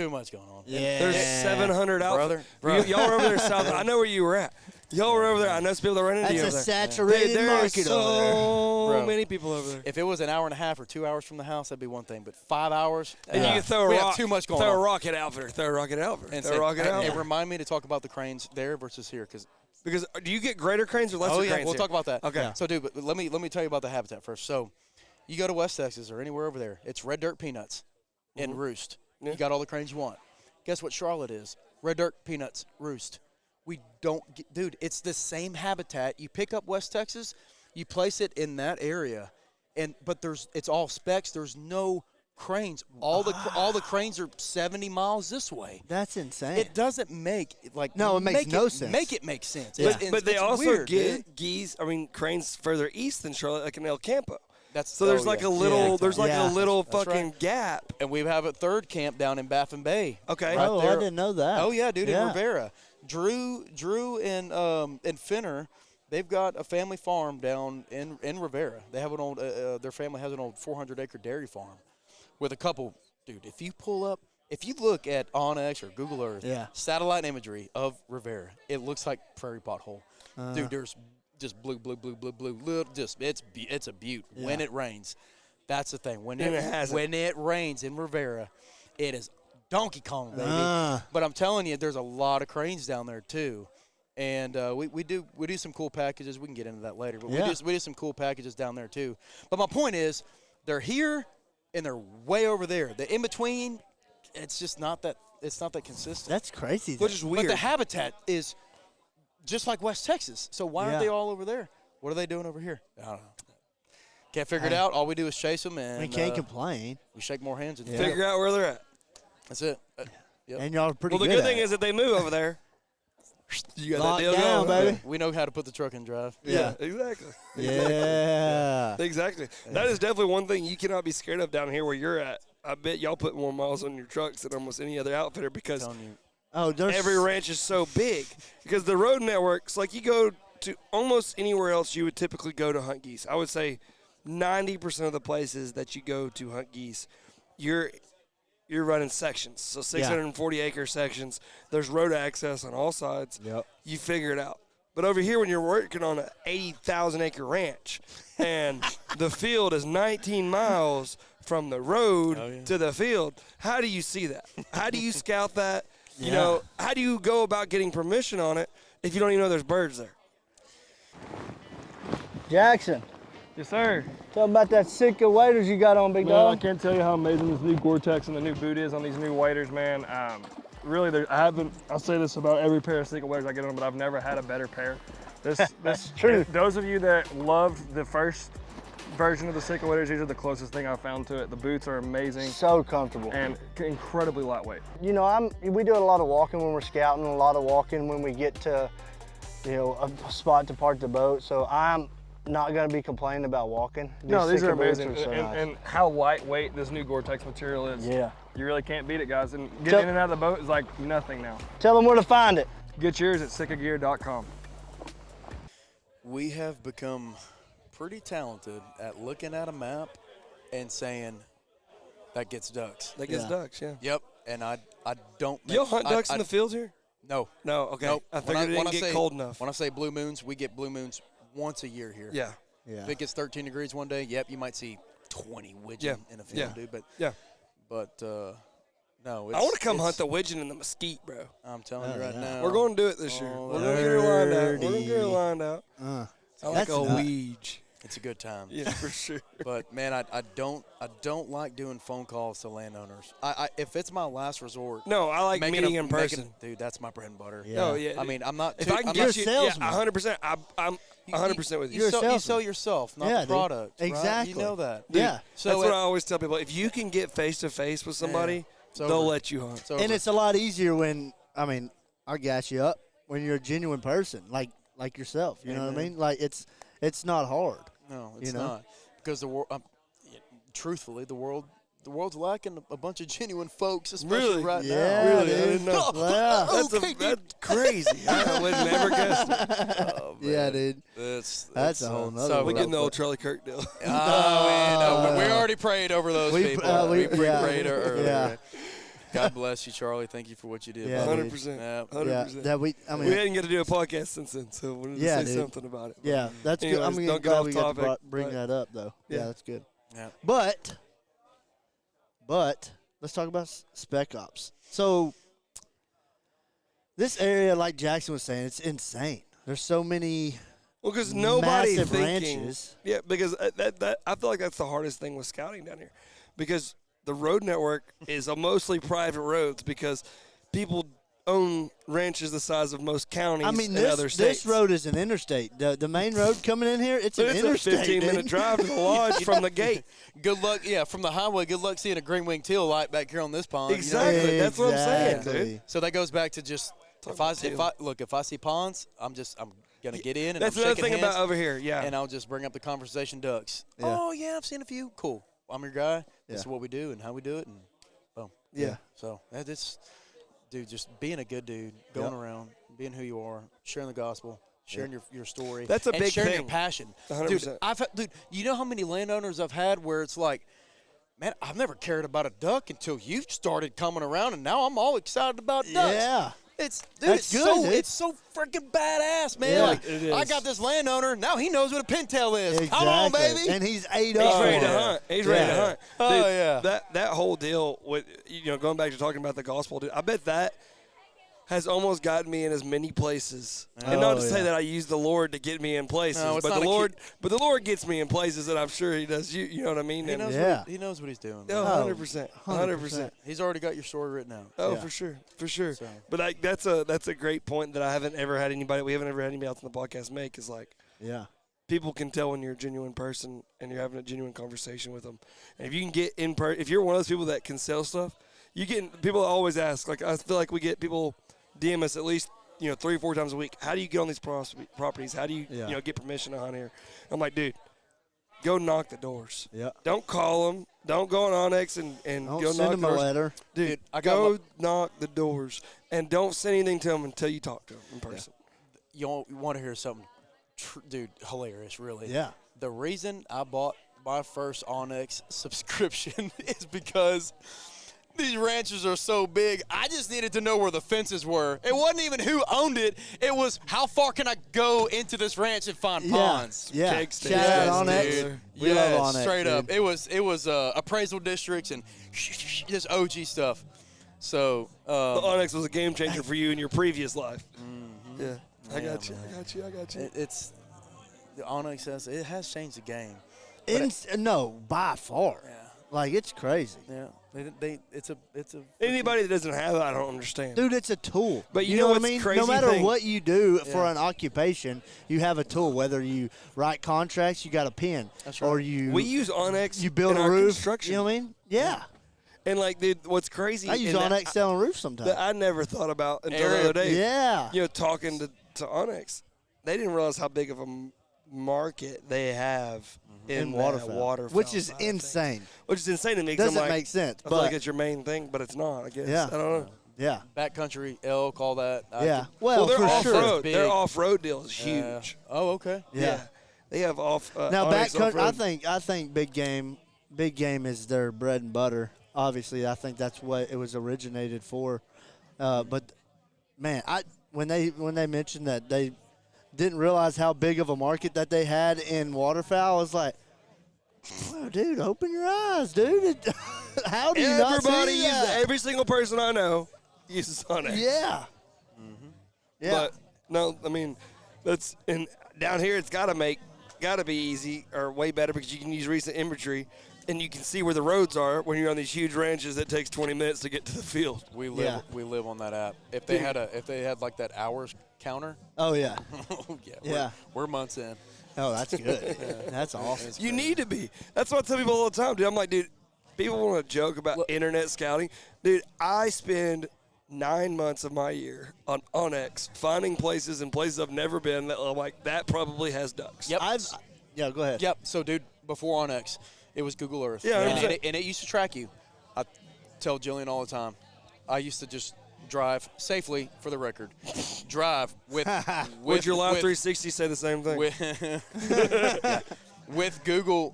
much going on. Yeah. There's 700 out. Brother. Y'all were over there south. I know where you were at. Y'all were over there. I know some people that run into you That's over a there. saturated There are market over there. so many people over there. If it was an hour and a half or 2 hours from the house, that'd be one thing. But 5 hours, And you can throw a we rock. have too much going throw on. a rock at Outfitter. Throw a rock at Outfitter. And throw a rock at it Outfitter. remind me to talk about the cranes there versus here, Because do you get greater cranes or lesser cranes? we'll here? talk about that. Okay. So, dude, but let me tell you about the habitat first. So, you go to West Texas or anywhere over there, it's red dirt peanuts and roost. Yeah. You got all the cranes you want. Guess what Charlotte is? Red dirt peanuts roost. We don't get, dude, it's the same habitat. You pick up West Texas, you place it in that area, but it's all specs. There's no cranes. All the cranes are 70 miles this way. That's insane. It doesn't make it makes no sense. Make it make sense. Yeah. But they it's also weird, get dude. cranes further east than Charlotte, like in El Campo. That's So there's oh, like yeah. a little, Yeah. there's like Yeah. a little That's fucking right. gap. And we have a third camp down in Baffin Bay. Okay. Right I there. didn't know that. Oh yeah, dude, Yeah. in Rivera. Drew and Finner, they've got a family farm down in Rivera. They have an old their family has an old 400-acre dairy farm with a couple. Dude, if you look at Onyx or Google Earth, satellite imagery of Rivera, it looks like prairie pothole. Dude, there's just blue. Just it's a beaut. Yeah. When it rains, that's the thing. When And it hasn't. when it rains in Rivera, it is Donkey Kong, baby. But I'm telling you, there's a lot of cranes down there too. And we do some cool packages. We can get into that later. But we do some cool packages down there too. But my point is, they're here and they're way over there. The in between, it's just not that. It's not that consistent. That's crazy. Which is weird. But the habitat is just like West Texas. So why aren't they all over there? What are they doing over here? I don't know. Can't figure it out. All we do is chase them, and we can't complain. We shake more hands and figure out where they're at. That's it. Yep. And y'all are pretty good. Well, the good thing is that they move over there. You got Lock that deal down, going, baby. We know how to put the truck in drive. Yeah, exactly. Yeah. Exactly. That is definitely one thing you cannot be scared of down here where you're at. I bet y'all put more miles on your trucks than almost any other outfitter because every ranch is so big. Because the road networks, like you go to almost anywhere else you would typically go to hunt geese. I would say 90% of the places that you go to hunt geese, you're running sections. So 640-acre sections. There's road access on all sides. Yep. You figure it out. But over here when you're working on an 80,000-acre ranch and the field is 19 miles from the road to the field, how do you see that? How do you scout that? You know, how do you go about getting permission on it if you don't even know there's birds there? Jackson. Yes, sir. Tell me about that Sitka waders you got on, big dog. I can't tell you how amazing this new Gore-Tex and the new boot is on these new waders, man. Really, I'll say this about every pair of Sitka waders I get on, but I've never had a better pair. This true. Those of you that loved the first version of the Sitka waders, these are the closest thing I've found to it. The boots are amazing. So comfortable. And incredibly lightweight. You know, we do a lot of walking when we're scouting, a lot of walking when we get to, you know, a spot to park the boat. So I'm not going to be complaining about walking. These are amazing. So nice. And how lightweight this new Gore-Tex material is. Yeah. You really can't beat it, guys. And getting in and out of the boat is like nothing now. Tell them where to find it. Get yours at sitkagear.com. We have become pretty talented at looking at a map and saying, that gets ducks. That gets ducks, yeah. Yep, and I don't. You'll hunt ducks in the fields here? No. No, okay. Nope. I figured it didn't get cold enough. When I say blue moons, we get blue moons once a year here. Yeah. If it gets 13 degrees one day, you might see 20 widgeon in a field, dude. But no, I want to come hunt the widgeon and the mesquite, bro. I'm telling you right now. We're going to do it this year. We're going to get her lined out. I like a weege. It's a good time. Yeah, for sure. But man, I don't like doing phone calls to landowners. If it's my last resort. No, I like meeting in person. Dude, that's my bread and butter. Yeah. No, yeah. I mean, I'm not. If I can get you, 100%. I'm 100% with you. You sell yourself, not the product. Exactly. Right? You know that. Dude, yeah. So that's what I always tell people. If you can get face to face with somebody, they'll let you hunt. And it's a lot easier when I gas you up when you're a genuine person, like yourself. You know what I mean? Like it's not hard. No, it's not. Because the world, truthfully, the world's lacking a bunch of genuine folks, especially right now. Really? I didn't know. That's crazy. I would never guess it. Oh, yeah, dude. That's a whole nother. We're getting the old Charlie Kirk deal. We already prayed over those people. We prayed earlier. Yeah. God bless you, Charlie. Thank you for what you did. Yeah, 100%. 100%. Yeah, we didn't get to do a podcast since then, so we wanted to say something about it. Yeah, that's good. I'm glad we got to bring that up, though. Yeah, that's good. Yeah. But let's talk about Spec Ops. So this area, like Jackson was saying, it's insane. There's so many because nobody massive thinking. ranches. Yeah, because that I feel like that's the hardest thing with scouting down here, because the road network is a mostly private roads because people own ranches the size of most counties in other states. This road is an interstate. The main road coming in here, it's an interstate. It's a 15-minute drive to the lodge from the gate. Good luck, from the highway. Good luck seeing a green wing teal light back here on this pond. Exactly, you know? That's what I'm saying, dude. So that goes back to just if I see ponds, I'm gonna get in and that's I'm another thing hands, about over here, and I'll just bring up the conversation ducks. Yeah. Oh yeah, I've seen a few. Cool. I'm your guy. This is what we do and how we do it, and boom. Yeah. So that's, dude, just being a good dude, going around, being who you are, sharing the gospel, sharing your story. That's a big sharing thing. your passion. 100%. Dude, you know how many landowners I've had where it's like, man, I've never cared about a duck until you started coming around, and now I'm all excited about ducks. Yeah. It's That's good, dude. It's so freaking badass, man. Yeah. Like It is. I got this landowner now. He knows what a pintail is. Exactly. Come on, baby. And he's ate He's up. ready for to it. hunt. He's ready to hunt. Oh, Dude, yeah. That whole deal with going back to talking about the gospel, dude. I bet that has almost gotten me in as many places. And not to say that I use the Lord to get me in places, No, it's but not the Lord gets me in places that I'm sure He does. You know what I mean? He And- knows, Yeah. he knows what he's doing. Oh, man. 100%. 100%. He's already got your story written out. Oh, Yeah. for sure. So. But that's a great point that we haven't ever had anybody else on the podcast make is like Yeah. people can tell when you're a genuine person and you're having a genuine conversation with them. And if you can get if you're one of those people that can sell stuff, people always ask. Like I feel like we get people DM us at least 3 or 4 times a week. How do you get on these properties? How do you get permission to hunt here? I'm like, dude, go knock the doors. Yeah. Don't call them. Don't go on Onyx and Don't go send knock him the a doors. letter. Dude, I got go knock the doors and don't send anything to them until you talk to them in person. You want to hear something, dude, hilarious, really. Yeah. The reason I bought my first Onyx subscription is because these ranches are so big. I just needed to know where the fences were. It wasn't even who owned it. It was how far can I go into this ranch and find ponds. Yeah. Cake Shout stands. out Yes, Onyx. dude. We love Yes, Onyx, straight up. dude. It was appraisal districts and just OG stuff. So The Onyx was a game changer for you in your previous life. Mm-hmm. Yeah. I Yeah, got you. man. I got you. it's the Onyx has changed the game. No, by far. Yeah. Like, it's crazy. Yeah, it's a Anybody that doesn't have it, I don't understand. Dude, it's a tool. But you know know what I what's mean? crazy No matter thing- what you do for Yeah. an occupation, you have a tool. Whether you write contracts, you got a pen. That's right. Or you We use Onyx you build in a our roof. construction. You know what I mean? Yeah. And like, dude, what's crazy? I use and that Onyx selling roofs sometimes. that I never thought about until the Area- other day. Yeah. Talking to Onyx, they didn't realize how big of a market they have in waterfowl, waterfowl which is side of things. insane. Which is insane to me. 'Cause I'm Doesn't like, make sense, I feel like but- it's your main thing, but it's not. I guess. Yeah. I don't know. Yeah. backcountry elk, all that. Yeah. Well, Well, their for off sure. road, Big. their off road deal is Yeah. huge. Oh, okay. Yeah. They have off. Now Onyx backcountry, off-road. I think big game is their bread and butter. Obviously, I think that's what it was originated for. But man, when they mentioned that they didn't realize how big of a market that they had in waterfowl, I was like, "Wow, dude, open your eyes, dude! How do you not Everybody see uses that?" every single person I know uses Onyx. Yeah. Yeah. But no, I mean, that's and down here it's gotta be easy or way better because you can use recent imagery and you can see where the roads are when you're on these huge ranches that takes 20 minutes to get to the field. We live Yeah. we live on that app. If they had like that hours counter, Oh yeah. yeah, Yeah. we're months in. Oh, that's good. That's awesome. You need to be. That's what I tell people all the time, dude. I'm like, dude, people want to joke about internet scouting. Dude, I spend 9 months of my year on Onyx finding places and places I've never been that I'm like, that probably has ducks. Yep. Yeah, go ahead. Yep. So, dude, before Onyx, it was Google Earth. Yeah, and 100%. it used to track you. I tell Jillian all the time. I used to just drive safely, for the record. Drive with Would your Live with- 360 say the same thing? with Google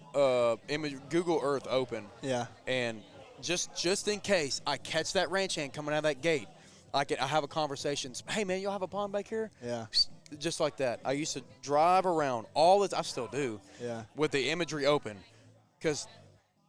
Google Earth open. Yeah. And just in case I catch that ranch hand coming out of that gate, I have a conversation. Hey man, you'll have a pond back here? Yeah. Just like that. I used to drive around all this. I still do. Yeah. With the imagery open, because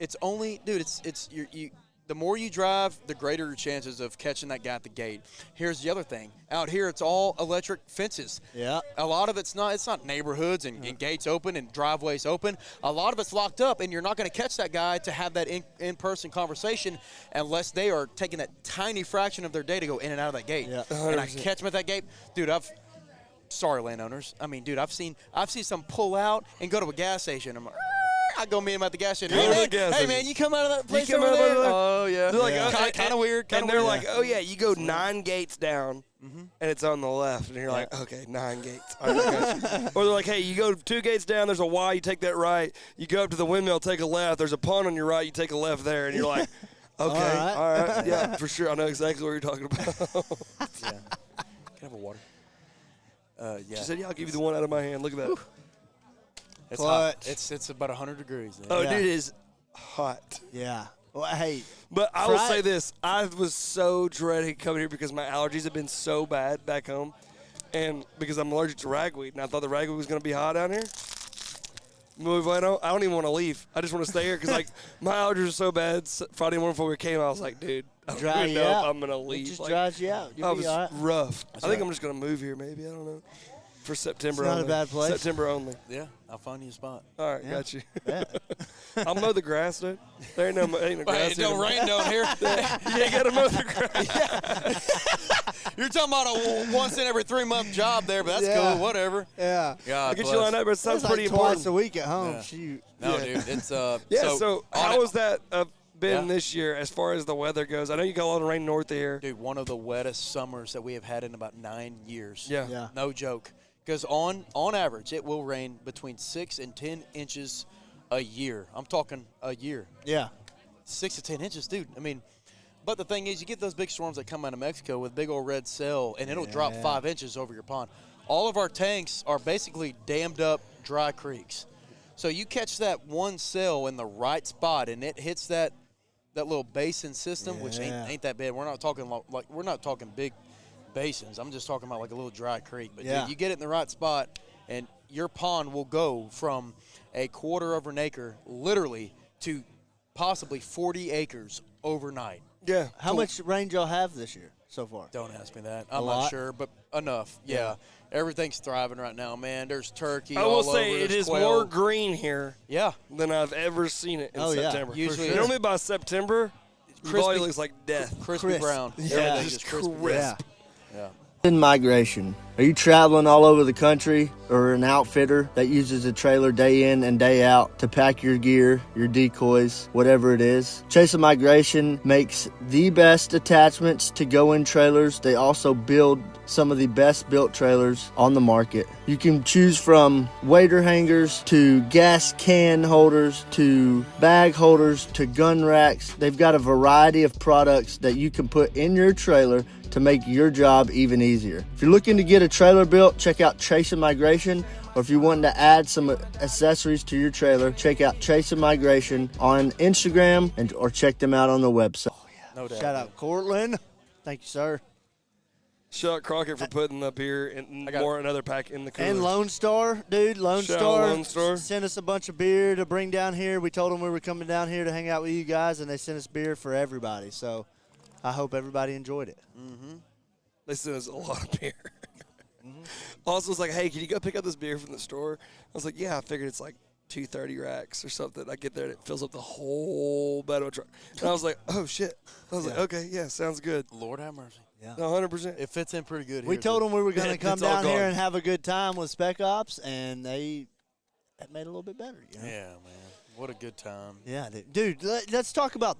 it's only, dude. It's you. The more you drive, the greater your chances of catching that guy at the gate. Here's the other thing. Out here, it's all electric fences. Yeah. A lot of it's not neighborhoods and gates open and driveways open. A lot of it's locked up, and you're not going to catch that guy to have that in-person conversation unless they are taking that tiny fraction of their day to go in and out of that gate. Yeah. And I catch them at that gate. Dude, sorry, landowners. I mean, dude, I've seen some pull out and go to a gas station. I'm like, I go meet him at the gas station. Go to the Hey, gas hey station. man, you come out of that place come over out of there? that- Oh, yeah. They're like, Yeah. Kind of weird. And they're weird. like, oh, yeah, you go 9 gates down, and it's on the left. And you're like, okay, 9 gates. All right, I got you. Or they're like, hey, you go 2 gates down, there's a Y, you take that right. You go up to the windmill, take a left. There's a pond on your right, you take a left there. And you're like, okay, all right. Yeah, for sure. I know exactly what you're talking about. Yeah. Can I have a water? Yeah. She said, yeah, I'll give you the one out of my hand. Look at that. It's Clutch. hot. It's about 100 degrees. Man. Oh, Yeah. dude, it is hot. Yeah. Well, hey, But I will say this. I was so dreading coming here because my allergies have been so bad back home. And because I'm allergic to ragweed. And I thought the ragweed was going to be hot down here. Muy bueno. I don't even want to leave. I just want to stay here because, like, my allergies are so bad. Friday morning before we came, I was like, dude, I don't even know if I'm going to leave. It just like, dries you out. I was rough. I think I'm just going to move here maybe. I don't know. For September it's not only. a bad place. September only. Yeah, I'll find you a spot. All right, got you. I'll mow the grass, dude. There ain't no grass. It don't rain down here. You got to mow the grass. You're talking about a once in every 3-month job there, but that's cool. Whatever. Yeah. God I get bless. you lined up, but it sounds It's pretty like twice important. a week at home. Yeah. Shoot. No, dude, it's So how has that been Yeah. this year as far as the weather goes? I know you got a lot of rain north of here. Dude, one of the wettest summers that we have had in about 9 years. Yeah. No joke. Because on average, it will rain between 6 and 10 inches a year. I'm talking a year. Yeah. 6 to 10 inches, dude. I mean, but the thing is, you get those big storms that come out of Mexico with big old red cell, and it'll drop 5 inches over your pond. All of our tanks are basically dammed up dry creeks. So you catch that one cell in the right spot, and it hits that little basin system, which ain't that bad. We're not talking like we're not talking big basins. I'm just talking about like a little dry creek. But dude, you get it in the right spot, and your pond will go from a quarter of an acre literally to possibly 40 acres overnight. Yeah. How much rain y'all have this year so far? Don't ask me that. I'm lot? not sure, but enough. Yeah. Everything's thriving right now, man. There's turkey I all will over. say it is quail. more green here Yeah. than I've ever seen it in September. Usually Normally by September, the volume looks like death. crispy brown. Yeah. Everything's Just crispy. crisp. Yeah. In migration. Are you traveling all over the country or an outfitter that uses a trailer day in and day out to pack your gear, your decoys, whatever it is? Chasing Migration makes the best attachments to go in trailers. They also build some of the best built trailers on the market. You can choose from wader hangers to gas can holders to bag holders to gun racks. They've got a variety of products that you can put in your trailer to make your job even easier. If you're looking to get a trailer built, check out Chasing Migration. Or if you're wanting to add some accessories to your trailer, check out Chasing Migration on Instagram or check them out on the website. No doubt. Shout out Cortland. Thank you, sir. Shout out Crockett for putting the beer and another pack in the cooler. And Lone Star, dude. Lone Shout out Star Lone Star. sent us a bunch of beer to bring down here. We told them we were coming down here to hang out with you guys, and they sent us beer for everybody. So I hope everybody enjoyed it. Mm-hmm. They sent us a lot of beer. Also, it's like, hey, can you go pick up this beer from the store? I was like, yeah, I figured it's like 230 racks or something. I get there and it fills up the whole bed of a truck. And I was like, oh, shit. I was like, okay, yeah, sounds good. Lord have mercy. Yeah. No, 100%. It fits in pretty good here. We told them we were going to come It's all down here gone. and have a good time with Spec Ops, and that made it a little bit better. You know? Yeah, man. What a good time. Yeah, dude. Let's talk about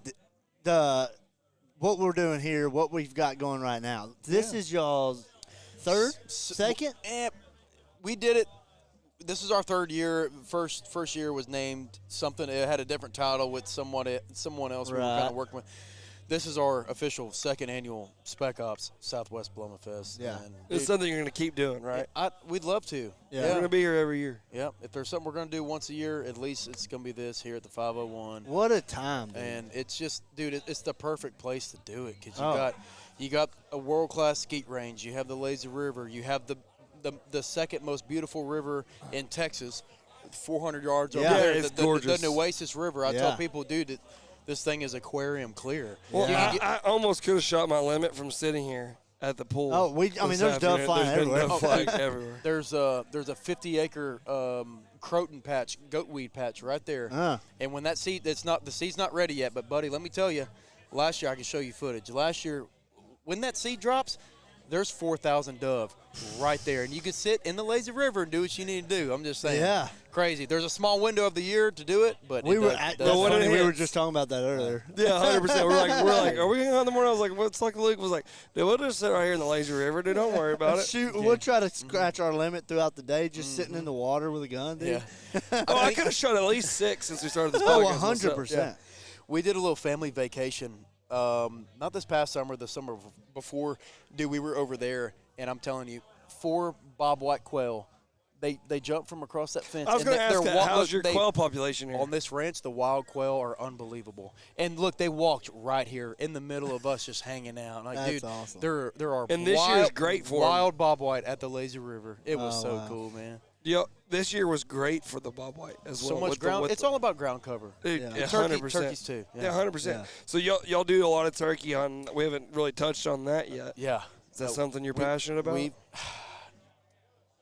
the what we're doing here, what we've got going right now. This is y'all's second? We did it. This is our third year. First year was named something. It had a different title with someone else we were kind of working with. This is our official second annual Spec Ops Southwest Paloma Fest. Yeah. And It's dude, something you're going to keep doing, right? we'd love to. Yeah. We're going to be here every year. Yep. If there's something we're going to do once a year, at least it's going to be this here at the 501. What a time, dude. And it's just, dude, it's the perfect place to do it because you got a world-class skeet range. You have the Lazy River. You have the second most beautiful river in Texas, 400 yards over there. It's the gorgeous. The Nueces River. I tell people, dude, this thing is aquarium clear. Well, Yeah. I almost could have shot my limit from sitting here at the pool. Oh, there's dove flying everywhere. Dove flying everywhere. There's a 50-acre croton patch, goatweed patch right there. And when that seed, the seed's not ready yet. But buddy, let me tell you, last year I can show you footage. Last year, when that seed drops, there's 4,000 dove right there, and you can sit in the lazy river and do what you need to do. I'm just saying, crazy. There's a small window of the year to do it, but we were just talking about that earlier. Yeah, 100%. We're like, are we going to go in the morning? I was like, what's like? Luke was like, dude, we'll just sit right here in the lazy river, dude. Don't worry about it. Shoot, we'll try to scratch our limit throughout the day, just sitting in the water with a gun, dude. Yeah. I could have shot at least 6 since we started this Oh, podcast. 100%. Yeah. We did a little family vacation, not this past summer, the summer before. Dude, we were over there, and I'm telling you, 4 bobwhite quail They jump from across that fence. I was going to ask that. How's your quail population here? On this ranch, the wild quail are unbelievable. And look, they walked right here in the middle of us just hanging out. Like, That's dude, awesome. there are and this year is great for wild bobwhite at the lazy river. It was so cool, man. Yeah, this year was great for the bobwhite as well. So much ground. It's all about ground cover. Dude, Yeah. 100%. Turkeys too. Yeah, 100%. Yeah. So y'all do a lot of turkey on. We haven't really touched on that yet. Yeah. Is that something you're passionate about?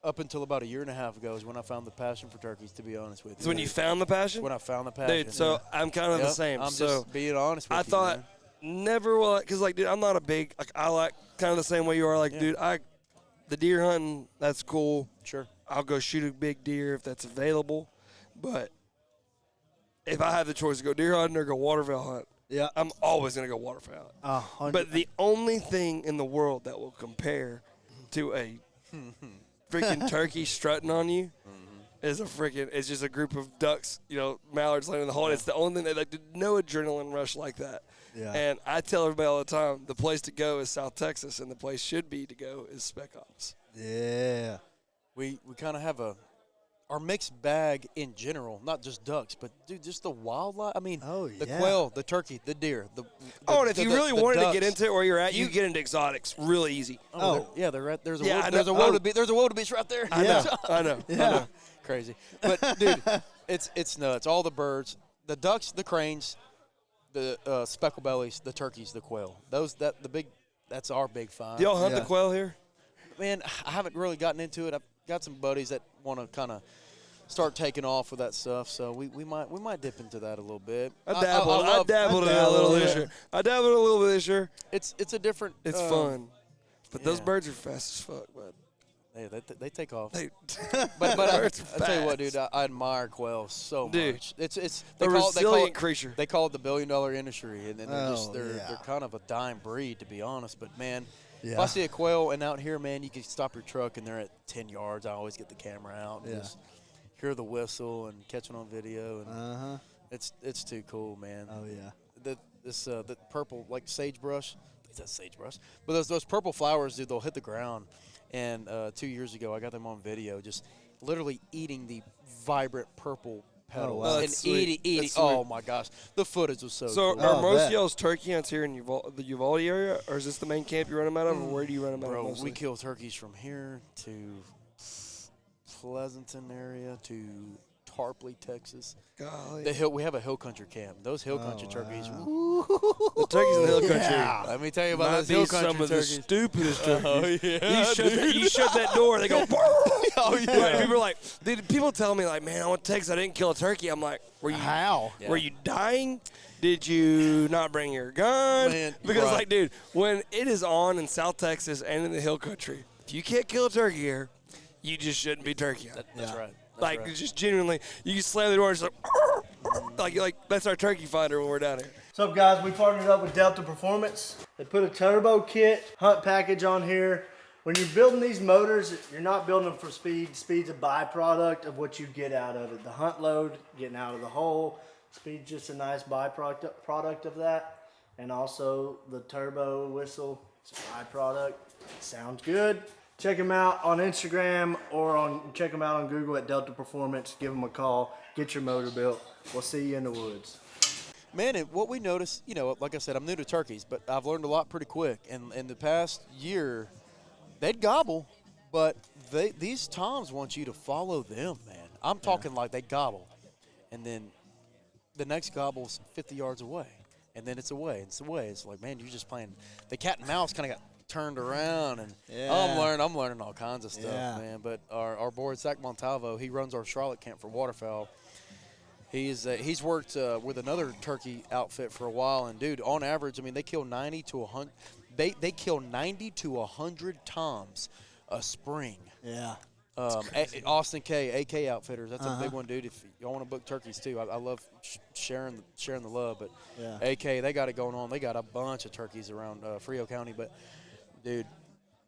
Up until about a year and a half ago is when I found the passion for turkeys, to be honest with you. So when you found the passion? When I found the passion. Dude, so I'm kind of the same. I'm so just being honest with you, I thought man. never will, because, like, dude, I'm not a big, like, I like kind of the same way you are. Like, dude, the deer hunting, that's cool. Sure. I'll go shoot a big deer if that's available. But if I have the choice to go deer hunting or go waterfowl hunt, Yeah. I'm always going to go waterfowl. But the only thing in the world that will compare to a freaking turkey strutting on you is it's just a group of ducks, mallards laying in the hole. It's the only thing that no adrenaline rush like that. Yeah. And I tell everybody all the time, the place to go is South Texas, and the place should be to go is Spec Ops. Yeah. We kind of have our mixed bag in general, not just ducks, but, dude, just the wildlife. I mean, the quail, the turkey, the deer. And if you really wanted to get into it where you're at, you get into exotics really easy. Yeah, they're right. There's a there's a wildebeest right there. I know. Yeah. Crazy. But, dude, it's nuts. All the birds, the ducks, the cranes, the speckle bellies, the turkeys, the quail. That's our big find. Do y'all hunt the quail here? Man, I haven't really gotten into it. I've got some buddies that want to kind of start taking off with that stuff, so we might dip into that a little bit. I dabbled in that a little this year. I dabbled a little bit this year. It's a different. It's fun, but those birds are fast as fuck, bud. They take off. But I tell you what, dude, I admire quail so much. It's a resilient creature. They call it the $1 billion industry, and they're kind of a dying breed, to be honest. But man, if I see a quail and out here, man, you can stop your truck and they're at 10 yards. I always get the camera out and just hear the whistle and catch it on video, and it's too cool, man. Oh yeah. The purple, like sagebrush. I think that's sagebrush. But those purple flowers, dude, they'll hit the ground. And 2 years ago, I got them on video, just literally eating the vibrant purple petals and eating. Oh my gosh, the footage was so cool. Are most of y'all's turkey hunts here in the Uvalde area, or is this the main camp you run them out of, or where do you run them out of? Mostly? We kill turkeys from here to Pleasanton area to Tarpley, Texas. Golly. We have a hill country camp. Those hill country turkeys. The turkeys in the hill country. Yeah. Let me tell you about those hill country some of turkeys. the stupidest turkeys. Oh, yeah, you shut that door, they go. Oh, yeah. People are like, people tell me, like, man, I went to Texas, I didn't kill a turkey. I'm like, how? Yeah. Were you dying? Did you not bring your gun? Man, because, like, dude, when it is on in South Texas and in the hill country, if you can't kill a turkey here, you just shouldn't be turkey hunting. That's right. Just genuinely, you slam the door and just like that's our turkey finder when we're down here. What's up, guys? We partnered up with Delta Performance. They put a turbo kit, hunt package on here. When you're building these motors, you're not building them for speed. Speed's a byproduct of what you get out of it. The hunt load, getting out of the hole. Speed's just a nice byproduct of that. And also the turbo whistle, it's a byproduct. Sounds good. Check them out on Instagram or check them out on Google at Delta Performance. Give them a call. Get your motor built. We'll see you in the woods. Man, and what we noticed, like I said, I'm new to turkeys, but I've learned a lot pretty quick. And in the past year, they'd gobble, but these toms want you to follow them, man. I'm talking like they gobble. And then the next gobble's 50 yards away. And then it's away. It's away. It's like, man, you're just playing. The cat and mouse kind of got turned around, and I'm learning all kinds of stuff, man. But our boy Zach Montalvo, he runs our Charlotte camp for waterfowl. He's worked with another turkey outfit for a while, and dude, on average, I mean, they kill 90 to 100. They kill 90 to 100 toms a spring. Yeah. Austin K, AK Outfitters. That's a big one, dude. If y'all want to book turkeys too, I love sharing the love. But AK, they got it going on. They got a bunch of turkeys around Frio County. But dude,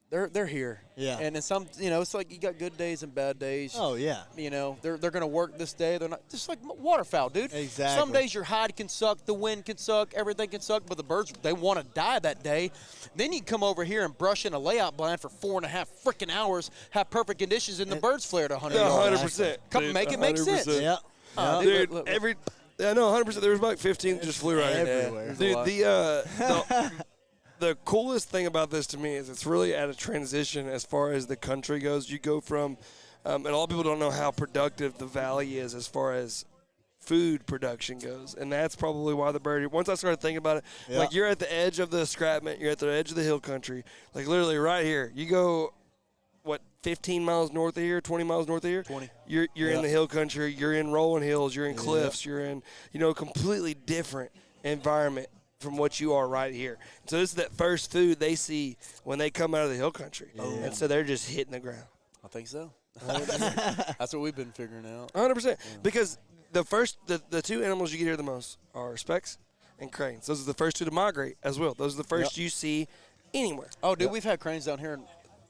they're here. Yeah. And in some, it's like you got good days and bad days. Oh, yeah. They're going to work this day. They're not just like waterfowl, dude. Exactly. Some days your hide can suck, the wind can suck, everything can suck, but the birds, they want to die that day. Then you come over here and brush in a layout blind for 4.5 freaking hours, have perfect conditions, and the birds flare at 100 yards. 100%. Make it make sense. Yeah. Dude, look. I know 100%. There was about 15 that just flew right in. Everywhere. Dude, the coolest thing about this to me is it's really at a transition as far as the country goes. You go from, and a lot of people don't know how productive the valley is as far as food production goes, and that's probably why the bird. Once I started thinking about it, like you're at the edge of the escarpment, you're at the edge of the hill country, like literally right here. You go, 15 miles north of here, 20 miles north of here? 20. You're in the hill country, you're in rolling hills, you're in cliffs, you're in, completely different environment from what you are right here. So this is that first food they see when they come out of the hill country. And so they're just hitting the ground. I think so. That's what we've been figuring out. 100%. Because the two animals you get here the most are specks and cranes. Those are the first two to migrate as well. Those are the first you see anywhere. Oh, dude, we've had cranes down here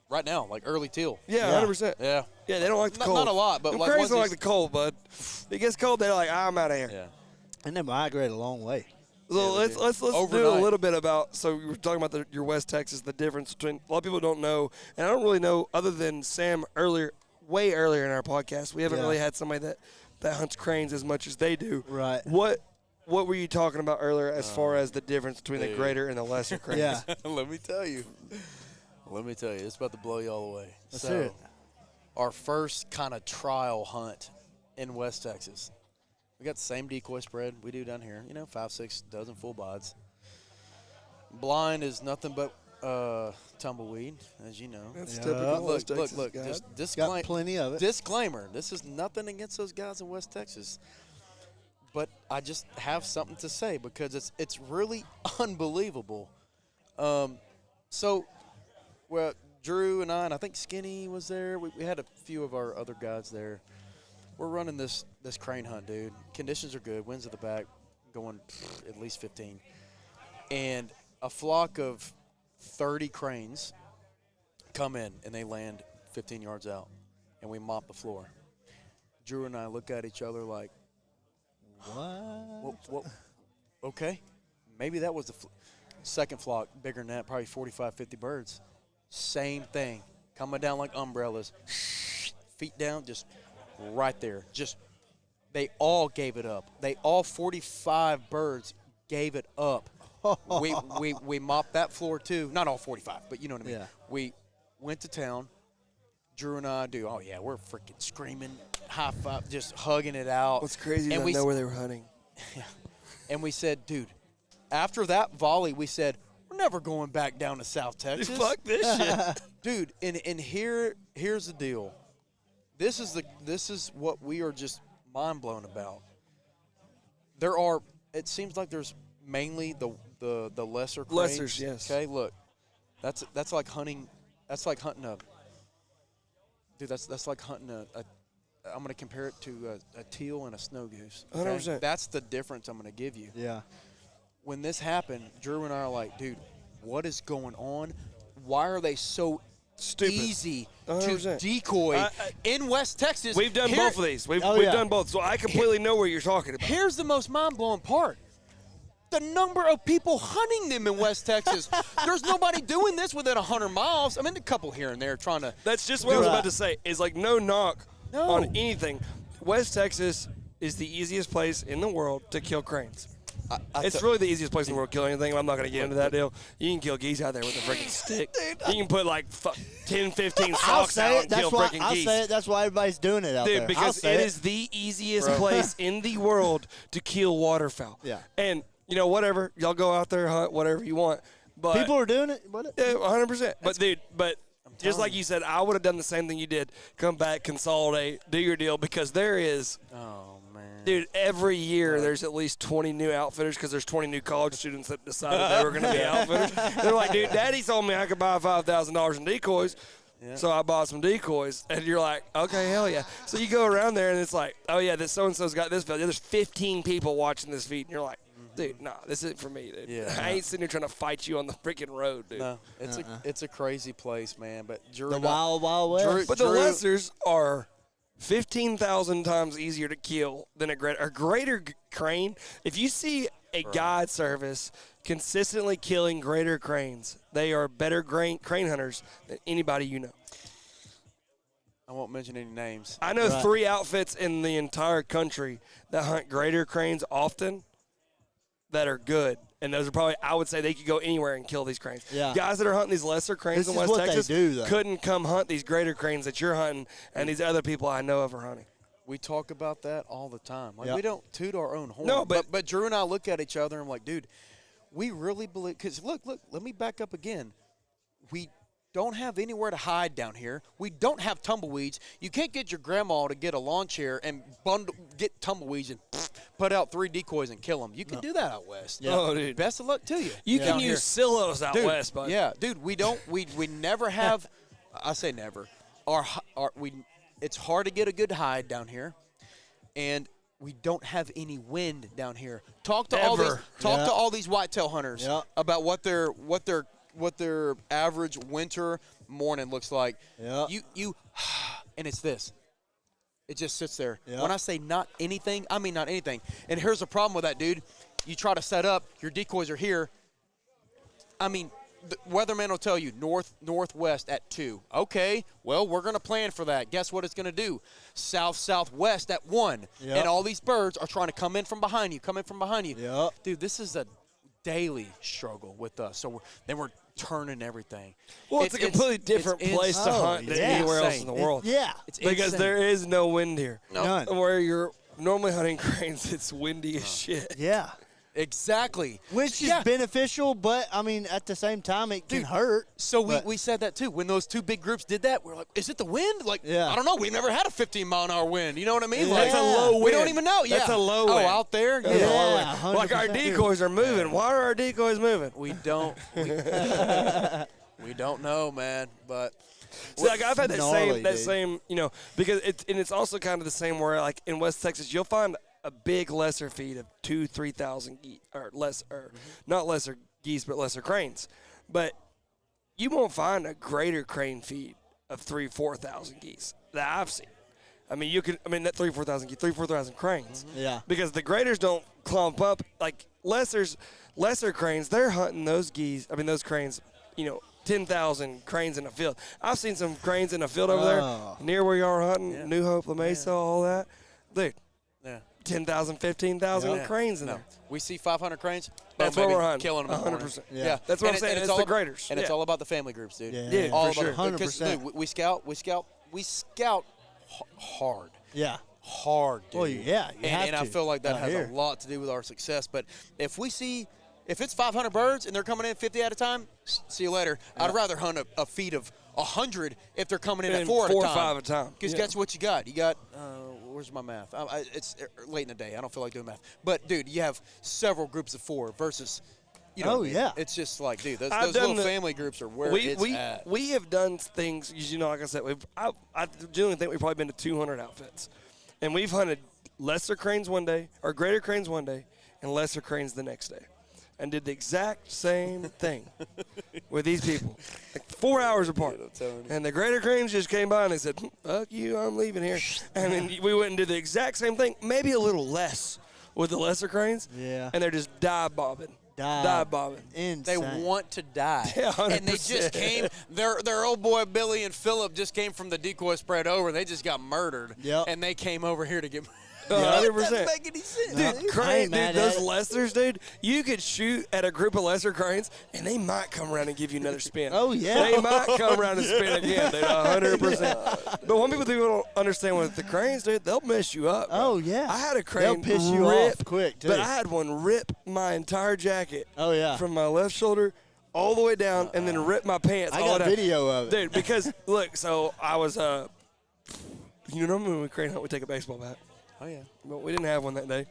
right now, like early teal. Yeah, 100%. Yeah. Yeah, they don't like the cold. Not a lot, but them like cranes don't once like the cold, bud. It gets cold, they're like, I'm out of here. Yeah. And they migrate a long way. So let's do a little bit about. So you were talking about your West Texas, the difference between. A lot of people don't know, and I don't really know other than Sam way earlier in our podcast. We haven't really had somebody that hunts cranes as much as they do. Right. What were you talking about earlier as far as the difference between the greater and the lesser cranes? Yeah. Let me tell you, it's about to blow you all away. Let's hear it. Our first kind of trial hunt in West Texas. We got the same decoy spread we do down here, 5-6 dozen full bods. Blind is nothing but tumbleweed, as you know. That's typical West Texas. Look, guy. just Got plenty of it. disclaimer, this is nothing against those guys in West Texas. But I just have something to say because it's really unbelievable. Well, Drew and I think Skinny was there. We had a few of our other guys there. We're running this crane hunt, dude. Conditions are good. Winds at the back, going at least 15. And a flock of 30 cranes come in, and they land 15 yards out. And we mop the floor. Drew and I look at each other like, what? Okay. Maybe that was the second flock, bigger than that, probably 45, 50 birds. Same thing. Coming down like umbrellas. Feet down, just right there. They all gave it up. They all 45 birds gave it up. we mopped that floor too. Not all 45, but you know what I mean. Yeah. We went to town. Drew and I do. Oh yeah, we're freaking screaming, high five, just hugging it out. What's crazy is I know where they were hunting. Yeah. And we said, dude, after that volley, we said, we're never going back down to South Texas. Fuck this shit. Dude, and here's the deal. This is what we are just mind blown about. It seems like there's mainly the lesser cranes. Lessers, yes. Okay, look. That's like hunting that's like hunting a I'm going to compare it to a teal and a snow goose. Okay? 100%. That's the difference I'm going to give you. Yeah. When this happened, Drew and I are like, dude, what is going on? Why are they so Stupid. easy 100%. to decoy in West Texas? We've done both of these. We've done both, so I completely know what you're talking about. Here's the most mind-blowing part. The number of people hunting them in West Texas. There's nobody doing this within 100 miles. I mean, a couple here and there trying to. That's just what I was about to say. Is like no knock on anything. West Texas is the easiest place in the world to kill cranes. It's really the easiest place in the world to kill anything. I'm not going to get into that deal. You can kill geese out there with a freaking stick. You can put like 10, 15 socks out and kill freaking geese. I'll say it. That's why everybody's doing it out there. Dude, because it is the easiest place in the world to kill waterfowl. Yeah. And, whatever. Y'all go out there, hunt whatever you want. But people are doing it. Yeah, 100%. But, dude, just like you said, I would have done the same thing you did. Come back, consolidate, do your deal, because there is – oh, man. Dude, every year there's at least 20 new outfitters because there's 20 new college students that decided they were going to be outfitters. They're like, dude, Daddy told me I could buy $5,000 in decoys, so I bought some decoys. And you're like, okay, hell yeah. So you go around there, and it's like, oh, yeah, this so-and-so's got this field. There's 15 people watching this feed, and you're like, dude, nah, this isn't for me, dude. Yeah. I ain't sitting here trying to fight you on the freaking road, dude. No, it's a crazy place, man. But Drew, The Wild Wild West. But the lessers are 15,000 times easier to kill than a greater crane. If you see a guide service consistently killing greater cranes, they are better crane hunters than anybody you know. I won't mention any names. I know 3 outfits in the entire country that hunt greater cranes often that are good. And those are probably, I would say they could go anywhere and kill these cranes. Yeah. Guys that are hunting these lesser cranes This in is West what they Texas do, though. couldn't come hunt these greater cranes that you're hunting and these other people I know of are hunting. We talk about that all the time. Like, Yep. we don't toot our own horn. No, but Drew and I look at each other and I'm like, dude, we really believe, because look, let me back up again. We don't have anywhere to hide down here. We don't have tumbleweeds. You can't get your grandma to get a lawn chair and get tumbleweeds and put out 3 decoys and kill them. You can do that out west. Yeah. Oh, dude. Best of luck to you. You can down use here. silos out Dude, west, bud. Yeah, dude, we never have. I say never. It's hard to get a good hide down here, and we don't have any wind down here. Talk to all these whitetail hunters about what their average winter morning looks like. Yeah. You and it's this. It just sits there. Yeah. When I say not anything, I mean not anything. And here's the problem with that, dude. You try to set up, your decoys are here. I mean, the weatherman will tell you northwest at 2. Okay, well, we're going to plan for that. Guess what it's going to do? Southwest at 1. Yep. And all these birds are trying to come in from behind you. Yep. Dude, this is a daily struggle with us. So we're turning everything. Well, it's a completely different place to hunt than anywhere else in the world. It's because insane. there is no wind here. None. Where you're normally hunting cranes, it's windy as shit. Yeah. Exactly. Which is beneficial, but, I mean, at the same time, it can hurt. So we said that, too. When those 2 big groups did that, we're like, is it the wind? Like, I don't know. We've never had a 15-mile-an-hour wind. You know what I mean? Yeah. Like, That's a low wind. We don't even know. That's a low wind. Oh, out there? That's a low wind. 100%. Like our decoys are moving. Why are our decoys moving? We don't. We don't know, man. But See, like I've had that same, because it's also kind of the same where, like in West Texas, you'll find a big lesser feed of 2,000-3,000 geese, or less, or not lesser geese, but lesser cranes. But you won't find a greater crane feed of 3,000-4,000 geese that I've seen. That 3,000-4,000 geese, 3,000-4,000 cranes. Yeah. Because the graders don't clump up like lesser cranes. They're hunting those cranes, 10,000 cranes in a field. I've seen some cranes in a field over there near where you are hunting, New Hope, La Mesa, all that. Dude, 10,000, 15,000 cranes in there. We see 500 cranes. That's what we're hunting. Killing them 100%. Yeah. That's what I'm saying. It's the graders. And it's all about the family groups, dude. Yeah, all for about sure. 100%. Dude, we scout hard. Yeah. Hard, dude. Well, yeah. And I feel like that has a a lot to do with our success. But if it's 500 birds and they're coming in 50 at a time, see you later. I'd rather hunt a feed of 100 if they're coming in at 4 at a time. 4 or 5 at a time. Because guess what you got? You got, where's my math? It's late in the day. I don't feel like doing math. But, dude, you have several groups of 4 versus, what I mean? It's just like, dude, those little family groups are where it's at. We have done things, like I said, I genuinely think we've probably been to 200 outfits. And we've hunted lesser cranes one day, or greater cranes one day, and lesser cranes the next day. And did the exact same thing with these people, like 4 hours apart. And the greater cranes just came by and they said, fuck you, I'm leaving here. And then we went and did the exact same thing, maybe a little less with the lesser cranes. Yeah. And they're just dive bobbing. Insane. They want to die. Yeah, 100%. And they just came, their old boy Billy and Philip just came from the decoy spread over. They just got murdered. Yep. And they came over here to get 100%. Doesn't make any sense. Dude, those lessers, dude, you could shoot at a group of lesser cranes, and they might come around and give you another spin. Oh, yeah. They might come around and spin again, dude, 100%. But when people don't understand with the cranes, dude, they'll mess you up, bro. Oh, yeah. I had a crane They'll piss you off quick, too. But I had one rip my entire jacket from my left shoulder all the way down and then rip my pants all the way I down. got video of it. Dude, because, look, so I was, normally when we crane hunt, we take a baseball bat. Oh, yeah. But we didn't have one that day.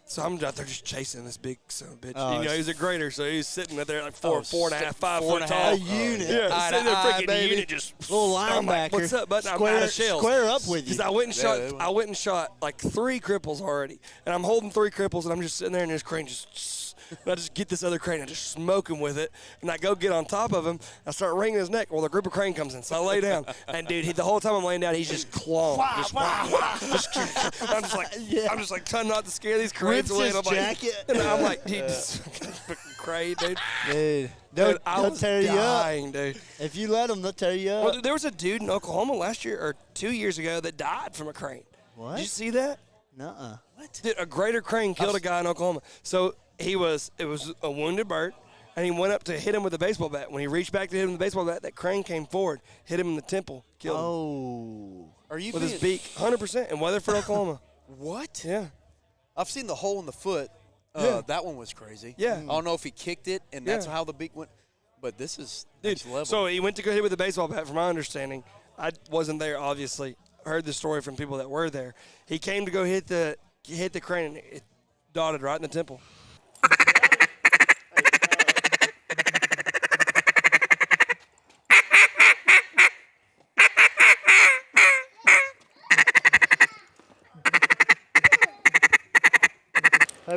So I'm out there just chasing this big son of a bitch. Oh, he's a grader, so he's sitting out there like 4.5, 5 foot A tall. unit. Yeah, sitting there freaking baby. unit just. Little I'm like, linebacker. what's up, bud? I'm out of shells. Square up with you. Because I went and shot like 3 cripples already. And I'm holding 3 cripples, and I'm just sitting there, and this crane just And I just get this other crane and just smoke him with it. And I go get on top of him. I start wringing his neck. Well, the group of crane comes in. So I lay down. And, dude, the whole time I'm laying down, he's just clawing. I'm just like trying not to scare these cranes away. And I'm like, dude, this crane, dude. Dude, I was tear dying, you up. dude. If you let them, they'll tear you up. Well, there was a dude in Oklahoma last year or 2 years ago that died from a crane. What? Did you see that? Nuh-uh. What? Dude, a greater crane killed a guy in Oklahoma. So it was a wounded bird, and he went up to hit him with a baseball bat. When he reached back to hit him with the baseball bat, that crane came forward, hit him in the temple, killed him. Oh. Are you with his beak, 100% in Weatherford, Oklahoma. What? Yeah. I've seen the hole in the foot. Yeah. That one was crazy. Yeah. I don't know if he kicked it, and that's how the beak went. But this is next level. So he went to go hit with a baseball bat, from my understanding. I wasn't there, obviously. I heard the story from people that were there. He came to go hit the crane, and it dotted right in the temple.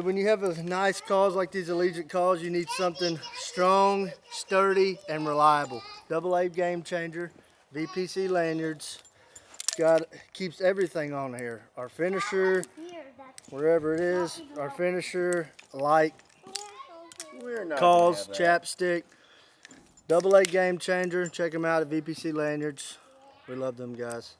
When you have a nice cause like these Allegiant calls, you need something strong, sturdy, and reliable. AA game changer, VPC lanyards. Keeps everything on here. Our finisher, wherever it is, our finisher, light, calls, chapstick. AA game changer. Check them out at VPC lanyards. We love them guys.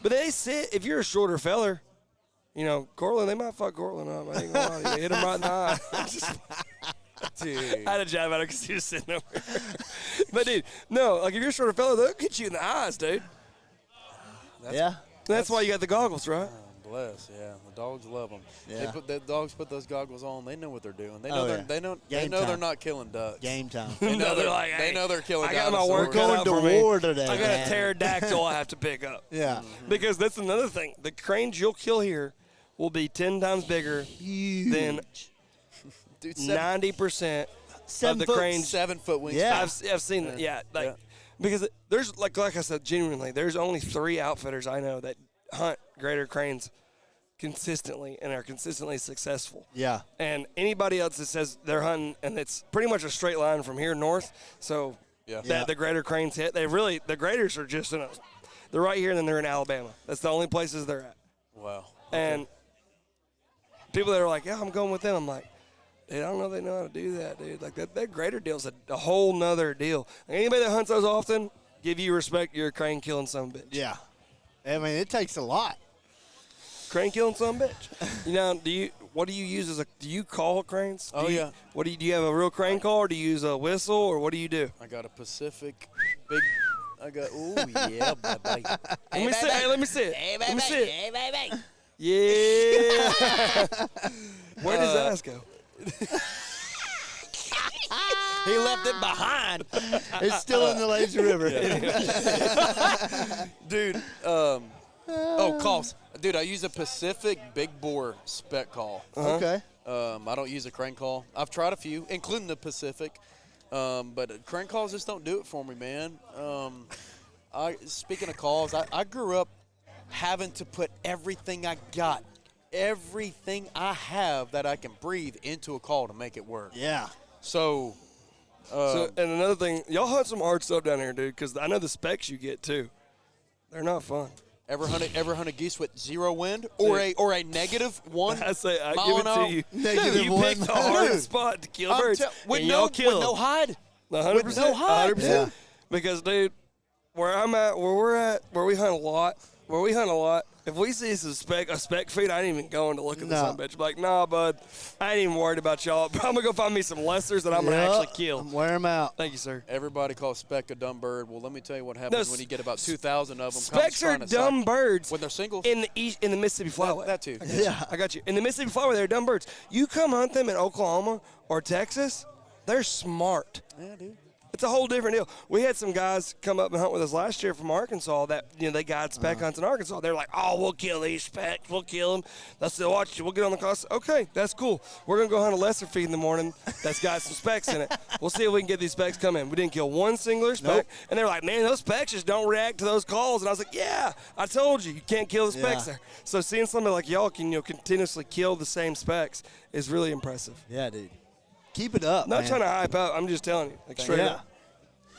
But they sit, if you're a shorter feller, you know, Cortland, they might fuck Cortland up. I ain't gonna lie to you. Hit him right in the eye. Dude. I had a jab at him because he was sitting over here. But, dude, no, like if you're a shorter fella, they'll get you in the eyes, dude. That's why you got the goggles, right? Bless, yeah. The dogs love them. Yeah. The dogs put those goggles on. They know what they're doing. They know Game they're time. not killing ducks. Game time. They know they're like, they hey, know they're killing I got my dinosaurs. work cut out for me. Going to war today, I got man. a pterodactyl I have to pick up. Yeah. Because that's another thing. The cranes you'll kill here will be 10 times bigger than Dude, 90% of the cranes. 7 foot wingspan. Yeah. I've seen that. Yeah, because there's like I said, genuinely, there's only 3 outfitters I know that hunt greater cranes consistently and are consistently successful. Yeah. And anybody else that says they're hunting, and it's pretty much a straight line from here north. So the greater cranes hit. The graders are just they're right here, and then they're in Alabama. That's the only places they're at. Wow. And people that are like, yeah, I'm going with them. I'm like, dude, I don't know if they know how to do that, dude. Like that greater deal's a whole nother deal. Like, anybody that hunts those often, give you respect. You're a crane killing son of a bitch. Yeah. I mean, it takes a lot. Crane killing son of a bitch. You know, what do you use do you call cranes? Do you have a real crane call, or do you use a whistle, or what do you do? I got a Pacific ooh yeah, baby. Let me see it. Hey, Let me see it. Hey, baby. Yeah. Where does that ass go? He left it behind. It's still in the lazy river. Dude, calls. Dude, I use a Pacific big bore spec call. Okay. I don't use a crane call. I've tried a few, including the Pacific. But crane calls just don't do it for me, man. Speaking of calls, I grew up having to put everything I got, everything I have that I can breathe into a call to make it work. Yeah. So and another thing, y'all hunt some hard stuff down here, dude, because I know the specs you get too. They're not fun. Ever hunt a geese with 0 wind or a -1? I say I mile give it an hour? to you. Negative You one. picked the hardest spot to kill birds, with and no y'all kill with no them. hide. 100%. With no hide. 100%. Yeah. Because, dude, where we hunt a lot, if we see a spec feed, I ain't even going to look at the son of a bitch. I'm like, nah, bud, I ain't even worried about y'all. But I'm going to go find me some lessers that I'm going to actually kill. Wear them out. Thank you, sir. Everybody calls Speck a dumb bird. Well, let me tell you what happens when you get about 2,000 of them. Specs are dumb birds when they're singles. in the Mississippi Flyway. That too. I got you. In the Mississippi Flyway, they're dumb birds. You come hunt them in Oklahoma or Texas, they're smart. Yeah, dude. It's a whole different deal. We had some guys come up and hunt with us last year from Arkansas that, they got spec hunts in Arkansas. They're like, oh, we'll kill these specs. We'll kill them. Let's watch you. We'll get on the cost. Okay, that's cool. We're going to go hunt a lesser feed in the morning that's got some specs in it. We'll see if we can get these specs come in. We didn't kill one singular spec. Nope. And they're like, man, those specs just don't react to those calls. And I was like, yeah, I told you can't kill the specs there. So seeing somebody like y'all can, continuously kill the same specs is really impressive. Yeah, dude. Keep it up, Not man. trying to hype out. I'm just telling you, like straight up.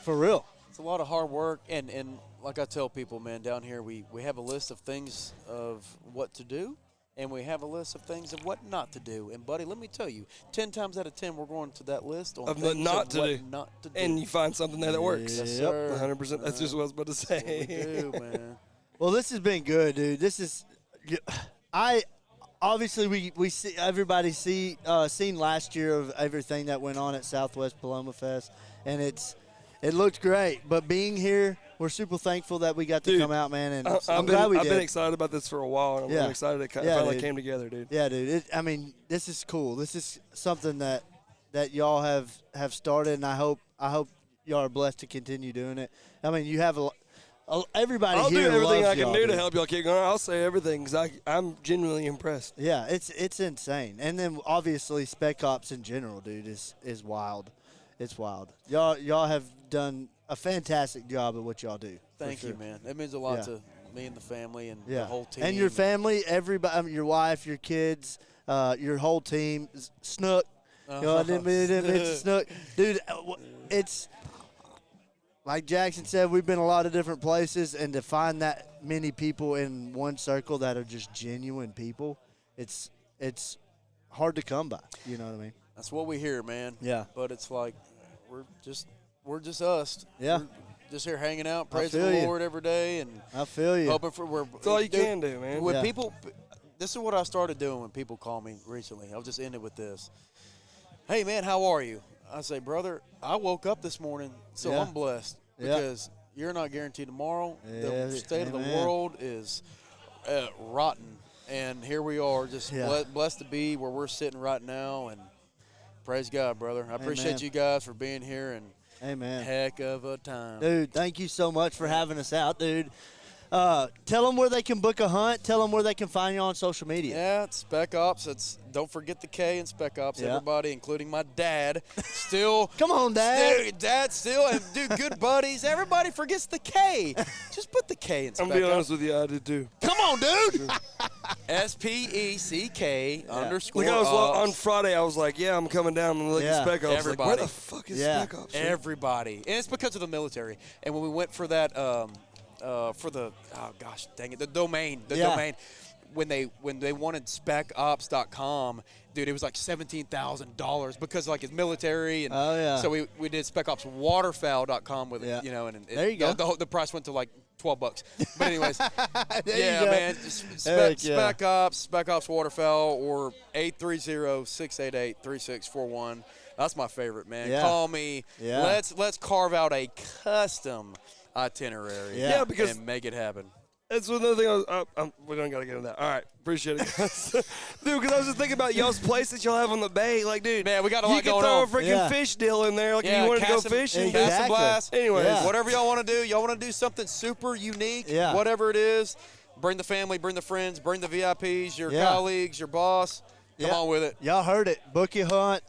For real. It's a lot of hard work, and like I tell people, man, down here we have a list of things of what to do, and we have a list of things of what not to do. And, buddy, let me tell you, 10 times out of 10 we're going to that list on Of things not of to what do. not to do. And you find something there that works. Yes, sir. 100%. That's just what I was about to say. We do, man. Well, this has been good, dude. This is obviously we see everybody seen last year of everything that went on at Southwest Paloma Fest, and it looked great. But being here, we're super thankful that we got to come out, man. And I'm glad we did. I've been excited about this for a while, and I'm excited it finally came together, dude. Yeah, dude. This is cool. This is something that y'all have started, and I hope y'all are blessed to continue doing it. I mean, you have everybody I'll here do everything loves I can y'all, do to dude. help y'all keep going. I'll say everything because I'm genuinely impressed. Yeah, it's insane. And then obviously Spec Ops in general, dude, is wild. It's wild. Y'all have done a fantastic job at what y'all do. Thank you, man. That means a lot to me and the family and the whole team. And your family, everybody, your wife, your kids, your whole team, Snook. You know, I didn't mean to Snook. Dude, it's like Jackson said, we've been a lot of different places, and to find that many people in one circle that are just genuine people, it's hard to come by. You know what I mean? That's what we hear, man. Yeah. But it's like we're just us. Yeah. We're just here hanging out, praising feel the you. Lord every day, and I feel you. hoping for. That's all you can do, man. When people, this is what I started doing when people call me recently. I'll just end it with this. Hey, man, how are you? I say, brother, I woke up this morning, so I'm blessed because you're not guaranteed tomorrow. The state of the world is rotten, and here we are, just blessed to be where we're sitting right now, and praise God, brother. I appreciate you guys for being here, and heck of a time. Dude, thank you so much for having us out, dude. Tell them where they can book a hunt. Tell them where they can find you on social media. Yeah, it's Spec Ops. Don't forget the K in Spec Ops. Everybody, including my dad, still. Come on, Dad. Dad still, and dude, good buddies. Everybody forgets the K. Just put the K in Spec Ops. I'm being honest with you, I did too. Come on, dude. SPECK underscore. Like on Friday, I was like, I'm coming down and look at Spec Ops. Everybody. Like, where the fuck is Spec Ops? Everybody. And it's because of the military. And when we went for that, for the, the domain, domain, when they wanted SpecOps.com, dude, it was like $17,000 because like it's military, and so we did SpecOpsWaterfowl.com with it, and there you go. The price went to like $12. But anyways, man, Spec Ops, Spec Ops Waterfowl, or 830-688-3641. That's my favorite, man. Call me. Yeah. Let's carve out a custom itinerary. Because and make it happen. That's another thing we don't gotta get into that. All right, appreciate it, guys. Dude, because I was just thinking about y'all's place that y'all have on the bay. Like, dude, man, we got a lot going on. on. You can throw a freaking fish deal in there. Like, if you wanted to go fishing, cast and blast. Anyways, whatever y'all want to do. Y'all want to do something super unique. Whatever it is, bring the family, bring the friends, bring the VIPs, your colleagues, your boss. Come on with it. Y'all heard it. Book your hunt.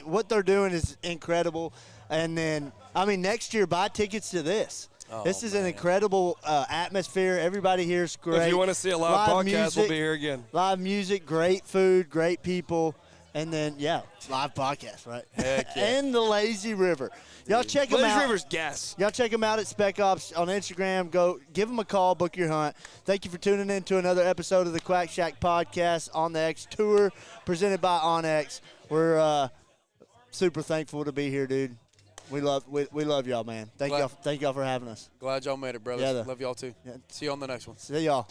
What they're doing is incredible. And then, next year, buy tickets to this. This is an incredible atmosphere. Everybody here is great. If you want to see a live podcast, we'll be here again. Live music, great food, great people, and then, live podcast, right? Heck yeah. And the Lazy River. Y'all check them out. Lazy River's gas. Y'all check them out at Spec Ops on Instagram. Go give them a call, book your hunt. Thank you for tuning in to another episode of the Quack Shack Podcast on the X Tour, presented by OnX. We're super thankful to be here, dude. We love y'all, man. Thank y'all for having us. Glad y'all made it, brothers. Love y'all too. See you on the next one. See y'all.